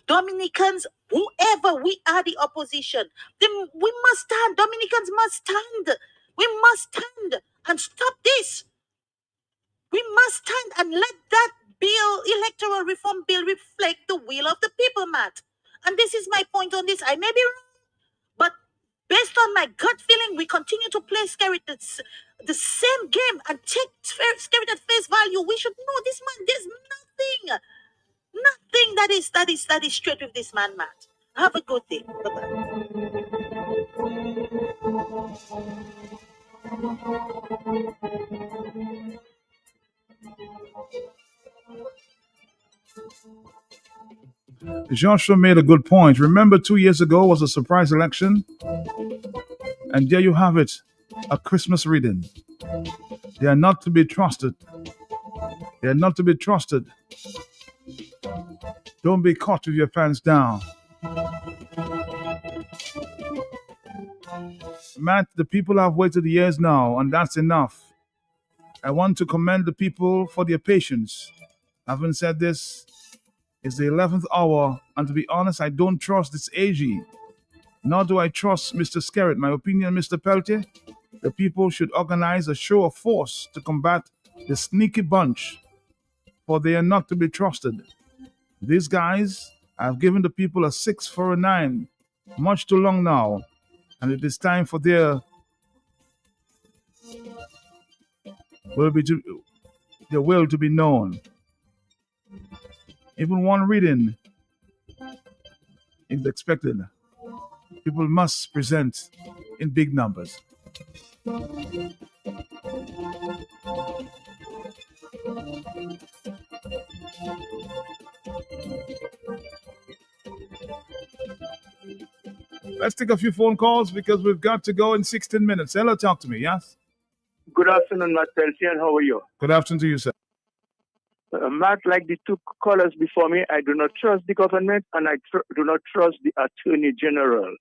Dominicans, whoever we are, the opposition, then we must stand. Dominicans must stand. We must stand and stop this. We must stand and let that electoral reform bill, reflect the will of the people, Matt. And this is my point on this. I may be wrong, but based on my gut feeling, we continue to play the same game and take Skerrit at face value. We should know this man. There's nothing that is straight with this man, Matt. Have a good day. Bye-bye. Joshua made a good point. Remember, 2 years ago was a surprise election? And there you have it, a Christmas reading. They are not to be trusted. They are not to be trusted. Don't be caught with your pants down. Matt, the people have waited years now, and that's enough. I want to commend the people for their patience. Having said this, it's the 11th hour, and to be honest, I don't trust this AG. Nor do I trust Mr. Skerrit. My opinion, Mr. Peltier, the people should organize a show of force to combat the sneaky bunch, for they are not to be trusted. These guys have given the people a 6 for a 9, much too long now, and it is time for their will to be known. Even one reading is expected. People must present in big numbers. Let's take a few phone calls because we've got to go in 16 minutes. Hello, talk to me, yes? Good afternoon, Matt Peltier, and how are you? Good afternoon to you, sir. Matt, like the two callers before me, I do not trust the government and I do not trust the Attorney General.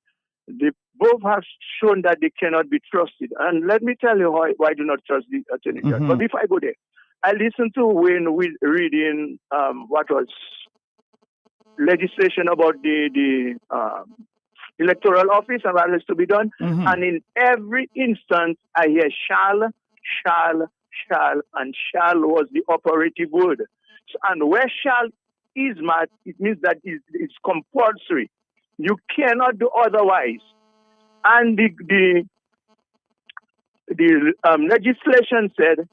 They both have shown that they cannot be trusted. And let me tell you why I do not trust the Attorney General. But before I go there, I listened to Wayne reading what was legislation about the electoral office and what is to be done. And in every instance, I hear shall, and shall was the operative word. And where shall is, Matt, it means that it's compulsory. You cannot do otherwise. And the legislation said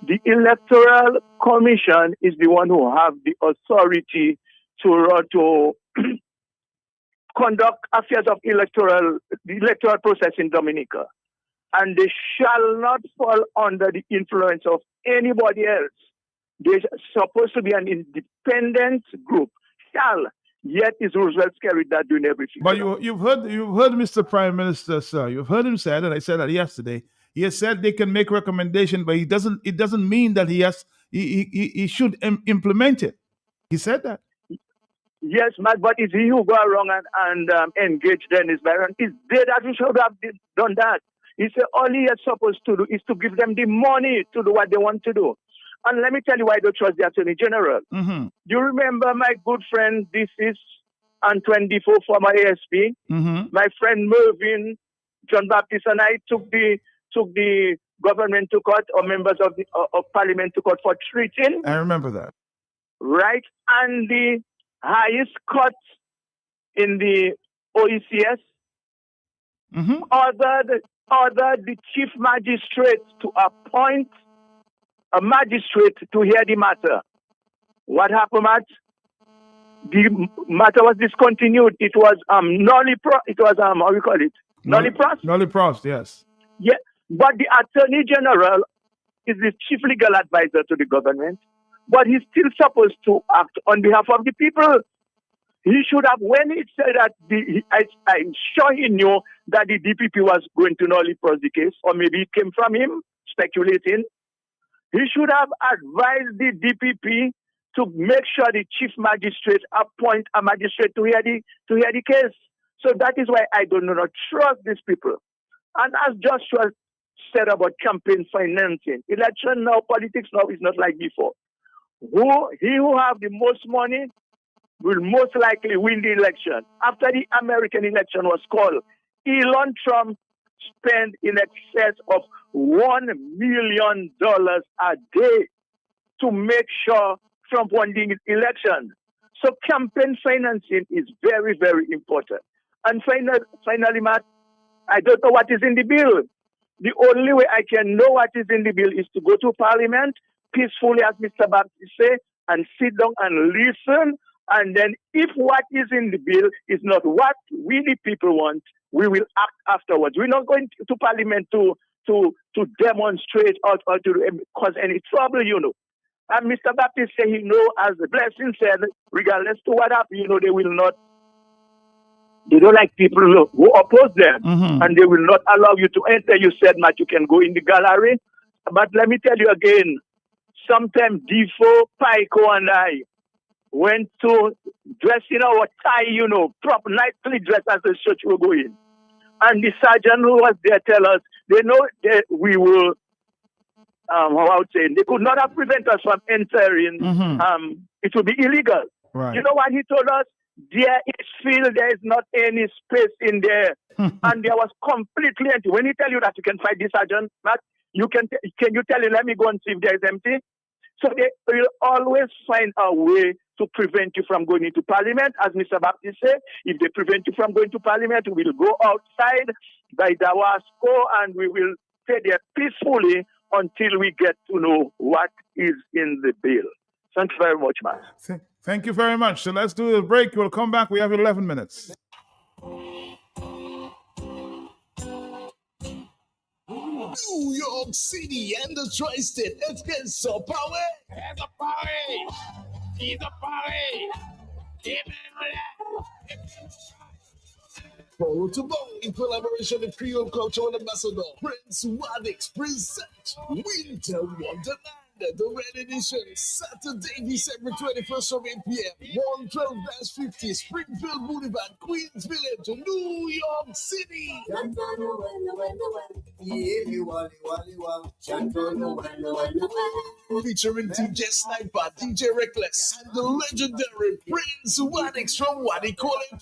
the Electoral Commission is the one who have the authority to conduct affairs of the electoral process in Dominica. And they shall not fall under the influence of anybody else. They're supposed to be an independent group. Yet is Roosevelt carried that doing everything. But you've heard Mr. Prime Minister, sir. You've heard him say, and I said that yesterday. He has said they can make recommendation, but it doesn't mean that he should implement it. He said that. Yes, but it's he who go wrong and engage Dennis Barron. It's they that we should have done that. He said all he is supposed to do is to give them the money to do what they want to do. And let me tell you why I don't trust the Attorney General. Mm-hmm. Do you remember my good friend, this is Antoine Defoe, former ASP? Mm-hmm. My friend Mervyn, John Baptist, and I took the government to court, or members of parliament to court for treating. I remember that. Right? And the highest court in the OECS ordered the chief magistrate to appoint a magistrate to hear the matter. What happened, Matt? The matter was discontinued. It was how we call it? Nolly-prost? Nolly-prost, yes. Yeah, but the Attorney General is the chief legal advisor to the government, but he's still supposed to act on behalf of the people. He should have, when he said that, I'm sure he knew that the DPP was going to nolly-prost the case, or maybe it came from him, speculating. He should have advised the DPP to make sure the chief magistrate appoint a magistrate to hear the case. So that is why I do not trust these people. And as Joshua said about campaign financing, election now, politics now is not like before. He who have the most money will most likely win the election. After the American election was called, Elon Trump spent in excess of $1 million a day to make sure Trump won the election. So campaign financing is very, very important. And finally, Matt, I don't know what is in the bill. The only way I can know what is in the bill is to go to Parliament peacefully, as Mr. Baptist say, and sit down and listen. And then if what is in the bill is not what we the people want, we will act afterwards. We're not going to Parliament to demonstrate or to cause any trouble, you know. And Mr. Baptist said, as the blessing said, regardless to what happens, they don't like people who oppose them, and they will not allow you to enter. You said, Matt, you can go in the gallery. But let me tell you again, sometime Defoe, Pico, and I went to dress in our tie, proper, nicely dressed as the church we're going. And the sergeant who was there tell us, they know that we will, they could not have prevented us from entering. It would be illegal. Right. You know what he told us? There is field, there is not any space in there. And there was completely empty. When he tell you that you can fight the sergeant, Matt, can you tell him, let me go and see if there is empty? So they will always find a way to prevent you from going into Parliament. As Mr. Baptist said, if they prevent you from going to Parliament, we will go outside by Dawasco and we will stay there peacefully until we get to know what is in the bill. Thank you very much, man. Thank you very much. So let's do a break. We'll come back. We have 11 minutes. New York City and the Tri-State, let's get some power. There's a party. He's a party. Give me that. Borough to Borough, in collaboration with Creole Cultural Ambassador Prince Wadix present Winter Wonderland, the Red Edition, Saturday, December 21st from 8 p.m. 112-50 Springfield Boulevard, Queens Village, New York City. Featuring DJ Sniper, DJ Reckless, and the legendary Prince Wadix from Waddy Calling.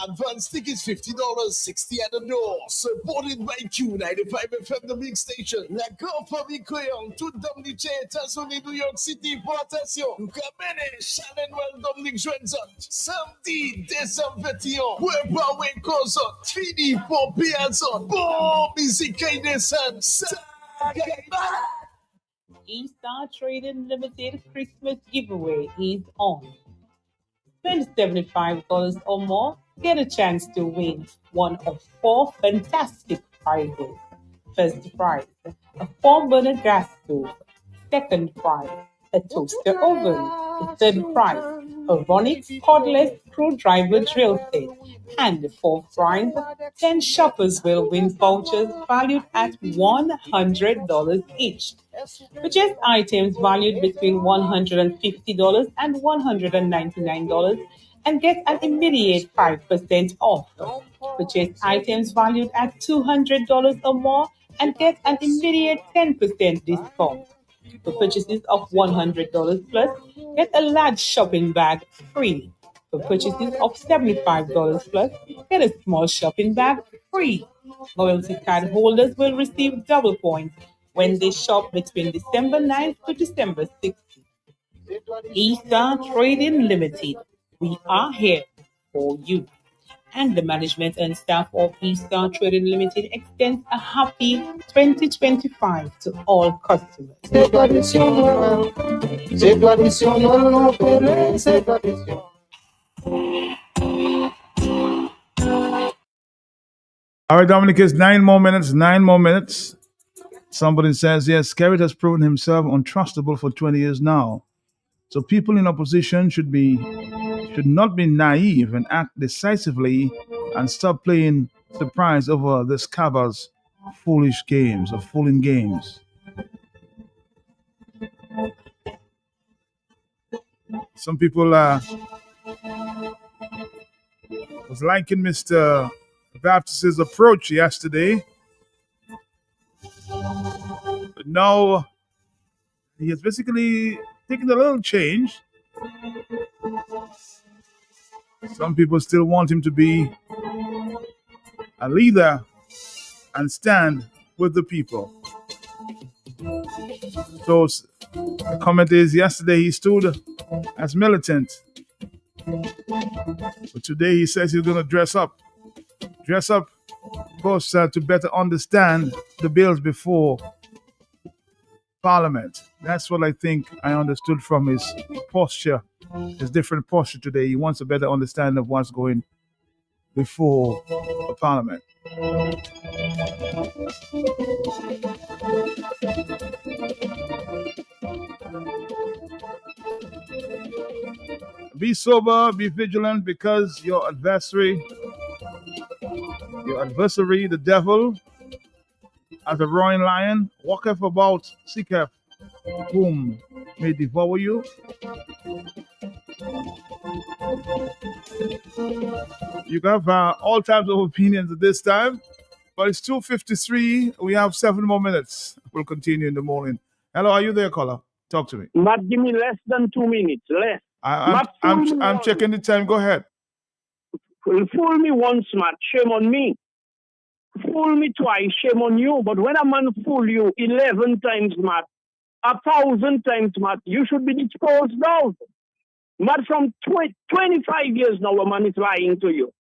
Advance tickets $50, $60 at the door. Supported by Q95 FM, the big station. La Famille Créole, tout Dominique, États-Unis, New York City, portation. Nous camene, Challenge Dominique Johnson. Samedi, décembre 21. Wepa Wekozot. Fini pour Piazon. Bon, musique et descente. Eaststar Trading Limited Christmas giveaway is on. Spend $75 or more, get a chance to win one of 4 fantastic prizes. First prize, a 4-burner gas stove. Second prize, a toaster oven. The third prize, a Ronix cordless screwdriver drill set. And the fourth prize, 10 shoppers will win vouchers valued at $100 each. Purchase items valued between $150 and $199 and get an immediate 5% off. Purchase items valued at $200 or more and get an immediate 10% discount. For purchases of $100 plus, get a large shopping bag free. For purchases of $75 plus, get a small shopping bag free. Loyalty card holders will receive double points when they shop between December 9th to December 16th. Eaststar Trading Limited. We are here for you. And the management and staff of Eaststar Trading Limited extends a happy 2025 to all customers. All right, Dominic, it's 9 more minutes. 9 more minutes. Somebody says, yes, Skerrit has proven himself untrustable for 20 years now. So people in opposition should not be naive and act decisively and stop playing surprise over this cabal's foolish games or fooling games. Some people was liking Mr. Baptist's approach yesterday, but now he has basically taken a little change. Some people still want him to be a leader and stand with the people. So the comment is, yesterday he stood as militant, but today he says he's going to dress up, of course, to better understand the bills before Parliament. That's what I think I understood from his posture, his different posture today. He wants a better understanding of what's going before Parliament. Be sober, be vigilant, because your adversary, the devil, as a roaring lion, walketh about, seeketh whom may devour you. You can have all types of opinions at this time, but it's 2:53. We have 7 more minutes. We'll continue in the morning. Hello, are you there, caller? Talk to me. Matt, give me less than 2 minutes. Less. I'm checking the time. Go ahead. Fool me once, Matt. Shame on me. Fool me twice. Shame on you. But when a man fool you 11 times, Matt, 1,000 times, Matt, you should be disposed of. Matt, from 25 years now, a man is lying to you.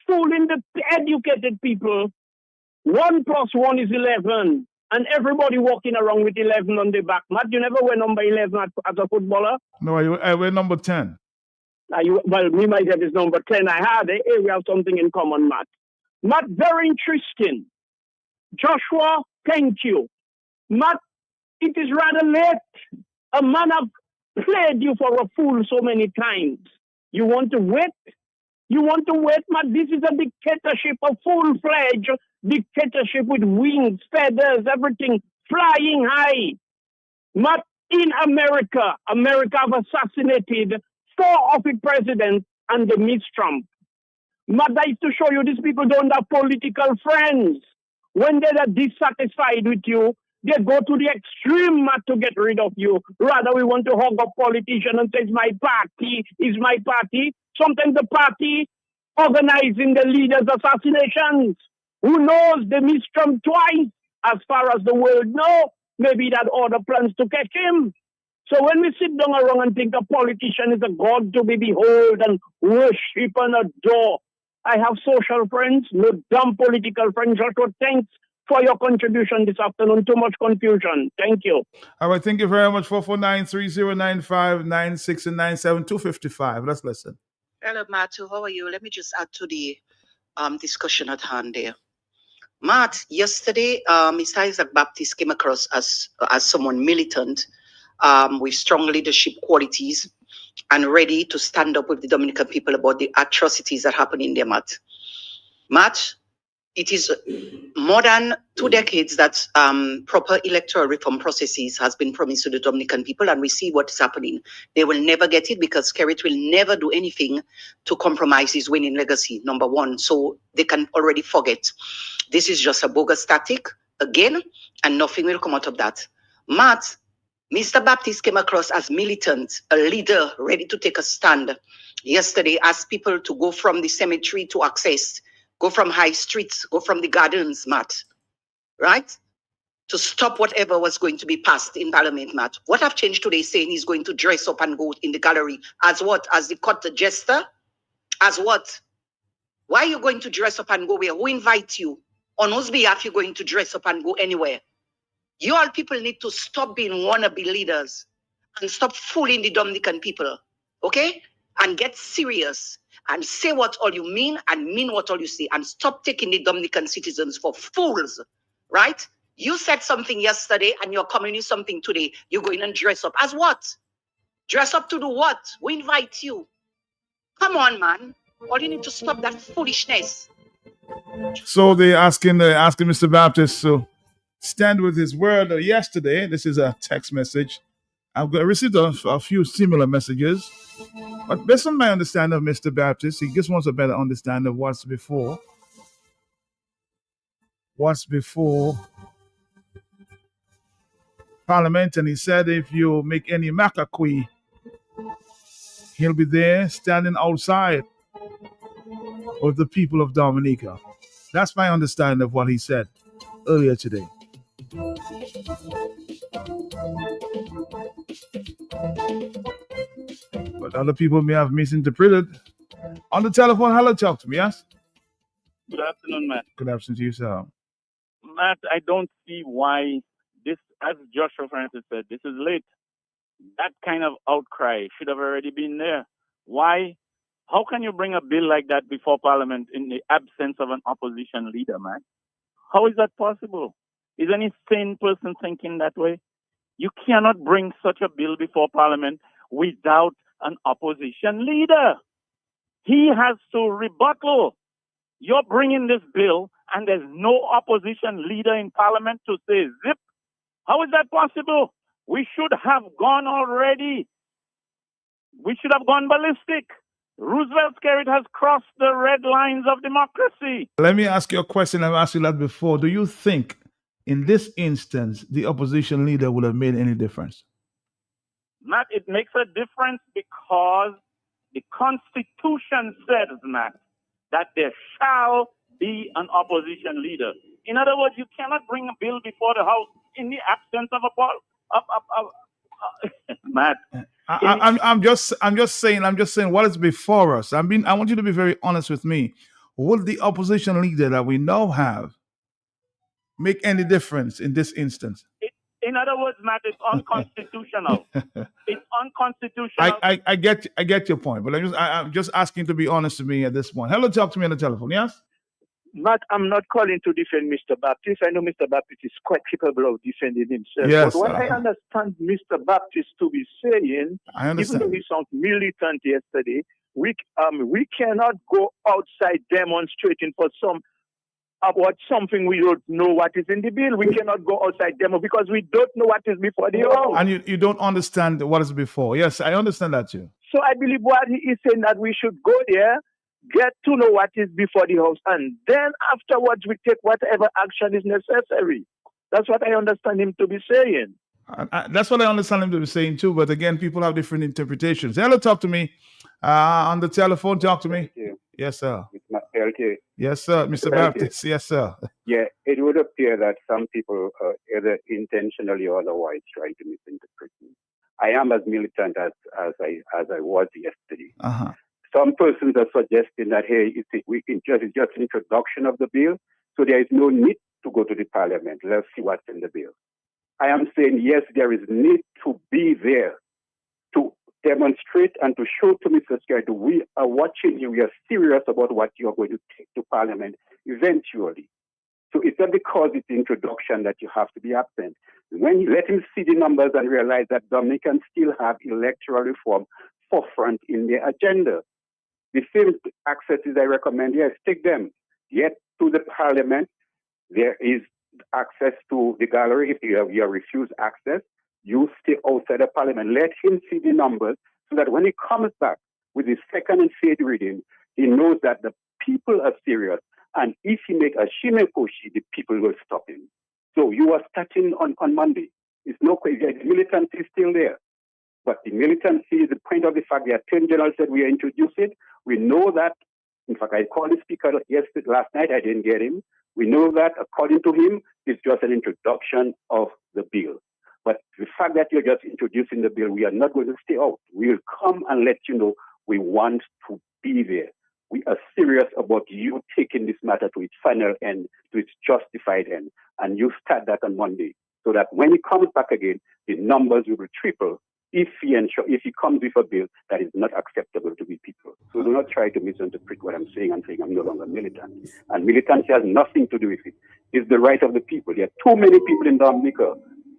Fooling the educated people. 1 + 1 is 11. And everybody walking around with 11 on their back. Matt, you never were number 11 as a footballer? No, I wear number 10. Well, me myself is number 10. I had it. Hey, we have something in common, Matt. Matt, very interesting. Joshua, thank you. Matt, it is rather late. A man have played you for a fool so many times. You want to wait? You want to wait, Matt? This is a dictatorship, a full-fledged dictatorship with wings, feathers, everything flying high. Matt, in America have assassinated 4 of its presidents and the Miss Trump. Matt, that is to show you these people don't have political friends. When they are dissatisfied with you, They go to the extreme to get rid of you. Rather, we want to hug a politician and say, it's my party, it's my party. Sometimes the party organizing the leaders' assassinations. Who knows? They missed Trump twice. As far as the world knows, maybe that other plans to catch him. So when we sit down around and think a politician is a god to be behold and worship and adore, I have social friends, no dumb political friends. Also, thanks for your contribution this afternoon. Too much confusion. Thank you. All right, thank you very much. 449-3095-96 and 97 255. Let's listen. Hello, Matthew. How are you? Let me just add to the discussion at hand there. Matt, yesterday, Mr. Isaac Baptist came across as someone militant with strong leadership qualities and ready to stand up with the Dominican people about the atrocities that happen in there, Matt. Matt, it is more than 2 decades that proper electoral reform processes has been promised to the Dominican people, and we see what is happening. They will never get it because Kerrit will never do anything to compromise his winning legacy, number one. So they can already forget. This is just a bogus tactic again, and nothing will come out of that. Matt, Mr. Baptist came across as militant, a leader ready to take a stand. Yesterday, asked people to go from the cemetery to access, go from high streets, go from the gardens, Matt, right? To stop whatever was going to be passed in Parliament, Matt. What have changed today saying he's going to dress up and go in the gallery? As what? As the cut jester? As what? Why are you going to dress up and go where? Who invites you? On whose behalf you're going to dress up and go anywhere? You all people need to stop being wannabe leaders and stop fooling the Dominican people, okay? And get serious and say what all you mean and mean what all you say, and stop taking the Dominican citizens for fools, right? You said something yesterday and you're coming in something today. You're going and dress up. As what? Dress up to do what? We invite you. Come on, man. All you need to stop that foolishness. So they're asking Mr. Baptist to stand with his word. Yesterday, this is a text message. I've received a few similar messages. But based on my understanding of Mr. Baptist, he just wants a better understanding of what's before Parliament. And he said if you make any macacui, he'll be there standing outside with the people of Dominica. That's my understanding of what he said earlier today. But other people may have misinterpreted. On the telephone, hello, talk to me, yes? Good afternoon, Matt. Good afternoon to you, sir. Matt, I don't see why this, as Joshua Francis said, this is late. That kind of outcry should have already been there. Why? How can you bring a bill like that before Parliament in the absence of an opposition leader, man? How is that possible? Is any sane person thinking that way? You cannot bring such a bill before Parliament without an opposition leader. He has to rebuttal. You're bringing this bill and there's no opposition leader in Parliament to say zip. How is that possible? We should have gone already. We should have gone ballistic. Roosevelt's carrot has crossed the red lines of democracy. Let me ask you a question. I've asked you that before. Do you think in this instance the opposition leader would have made any difference? Matt, it makes a difference because the Constitution says, Matt, that there shall be an opposition leader. In other words, you cannot bring a bill before the House in the absence of a Matt. I'm just saying what is before us. I want you to be very honest with me. Would the opposition leader that we now have make any difference in this instance? In other words, Matt, it's unconstitutional. It's unconstitutional. I get your point, but I'm just asking to be honest with me at this point. Hello, talk to me on the telephone. Yes. Matt, I'm not calling to defend Mr. Baptist. I know Mr. Baptist is quite capable of defending himself. Yes, but what I understand Mr. Baptist to be saying, even though he sounds militant yesterday, we cannot go outside demonstrating for about something we don't know what is in the bill. We cannot go outside demo because we don't know what is before the House. And you don't understand what is before. Yes, I understand that too. So I believe what he is saying that we should go there, get to know what is before the House, and then afterwards we take whatever action is necessary. That's what I understand him to be saying. That's what I understand him to be saying too. But again, people have different interpretations. Hello, talk to me. On the telephone, talk to me. Yes, sir. Yes, sir. Mr. Baptist. Yes, sir. Yeah, it would appear that some people either intentionally or otherwise try to misinterpret me. I am as militant as I was yesterday. Uh-huh. Some persons are suggesting that, hey, it's just an introduction of the bill, so there is no need to go to the parliament. Let's see what's in the bill. I am saying, yes, there is need to be there to demonstrate and to show to Mr. Secretary, we are watching you, we are serious about what you are going to take to parliament eventually. So it's not because it's introduction that you have to be absent. When you let him see the numbers and realize that Dominicans still have electoral reform forefront in their agenda. The same accesses I recommend, yes, take them. Yet to the parliament, there is access to the gallery. If you are refused access, you stay outside the parliament. Let him see the numbers so that when he comes back with his second and third reading, he knows that the people are serious. And if he make a shimekoshi, the people will stop him. So you are starting on Monday. It's no question. The militancy is still there. But the militancy is the point of the fact the Attorney General said we are introducing. We know that. In fact, I called the speaker last night. I didn't get him. We know that, according to him, it's just an introduction of the bill. But the fact that you're just introducing the bill, we are not going to stay out. We'll come and let you know we want to be there. We are serious about you taking this matter to its final end, to its justified end. And you start that on Monday, so that when he comes back again, the numbers will triple if he comes with a bill that is not acceptable to the people. So do not try to misinterpret what I'm saying. I'm saying I'm no longer militant. And militancy has nothing to do with it. It's the right of the people. There are too many people in Dominica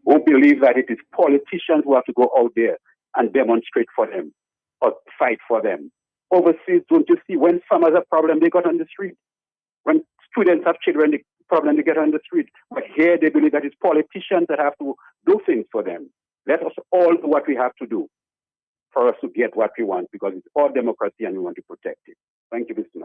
who believe that it is politicians who have to go out there and demonstrate for them or fight for them. Overseas, don't you see, when farmers have problems, they got on the street. When students have children, the problem, they get on the street. But here they believe that it's politicians that have to do things for them. Let us all do what we have to do for us to get what we want, because it's all democracy and we want to protect it. Thank you, Mr.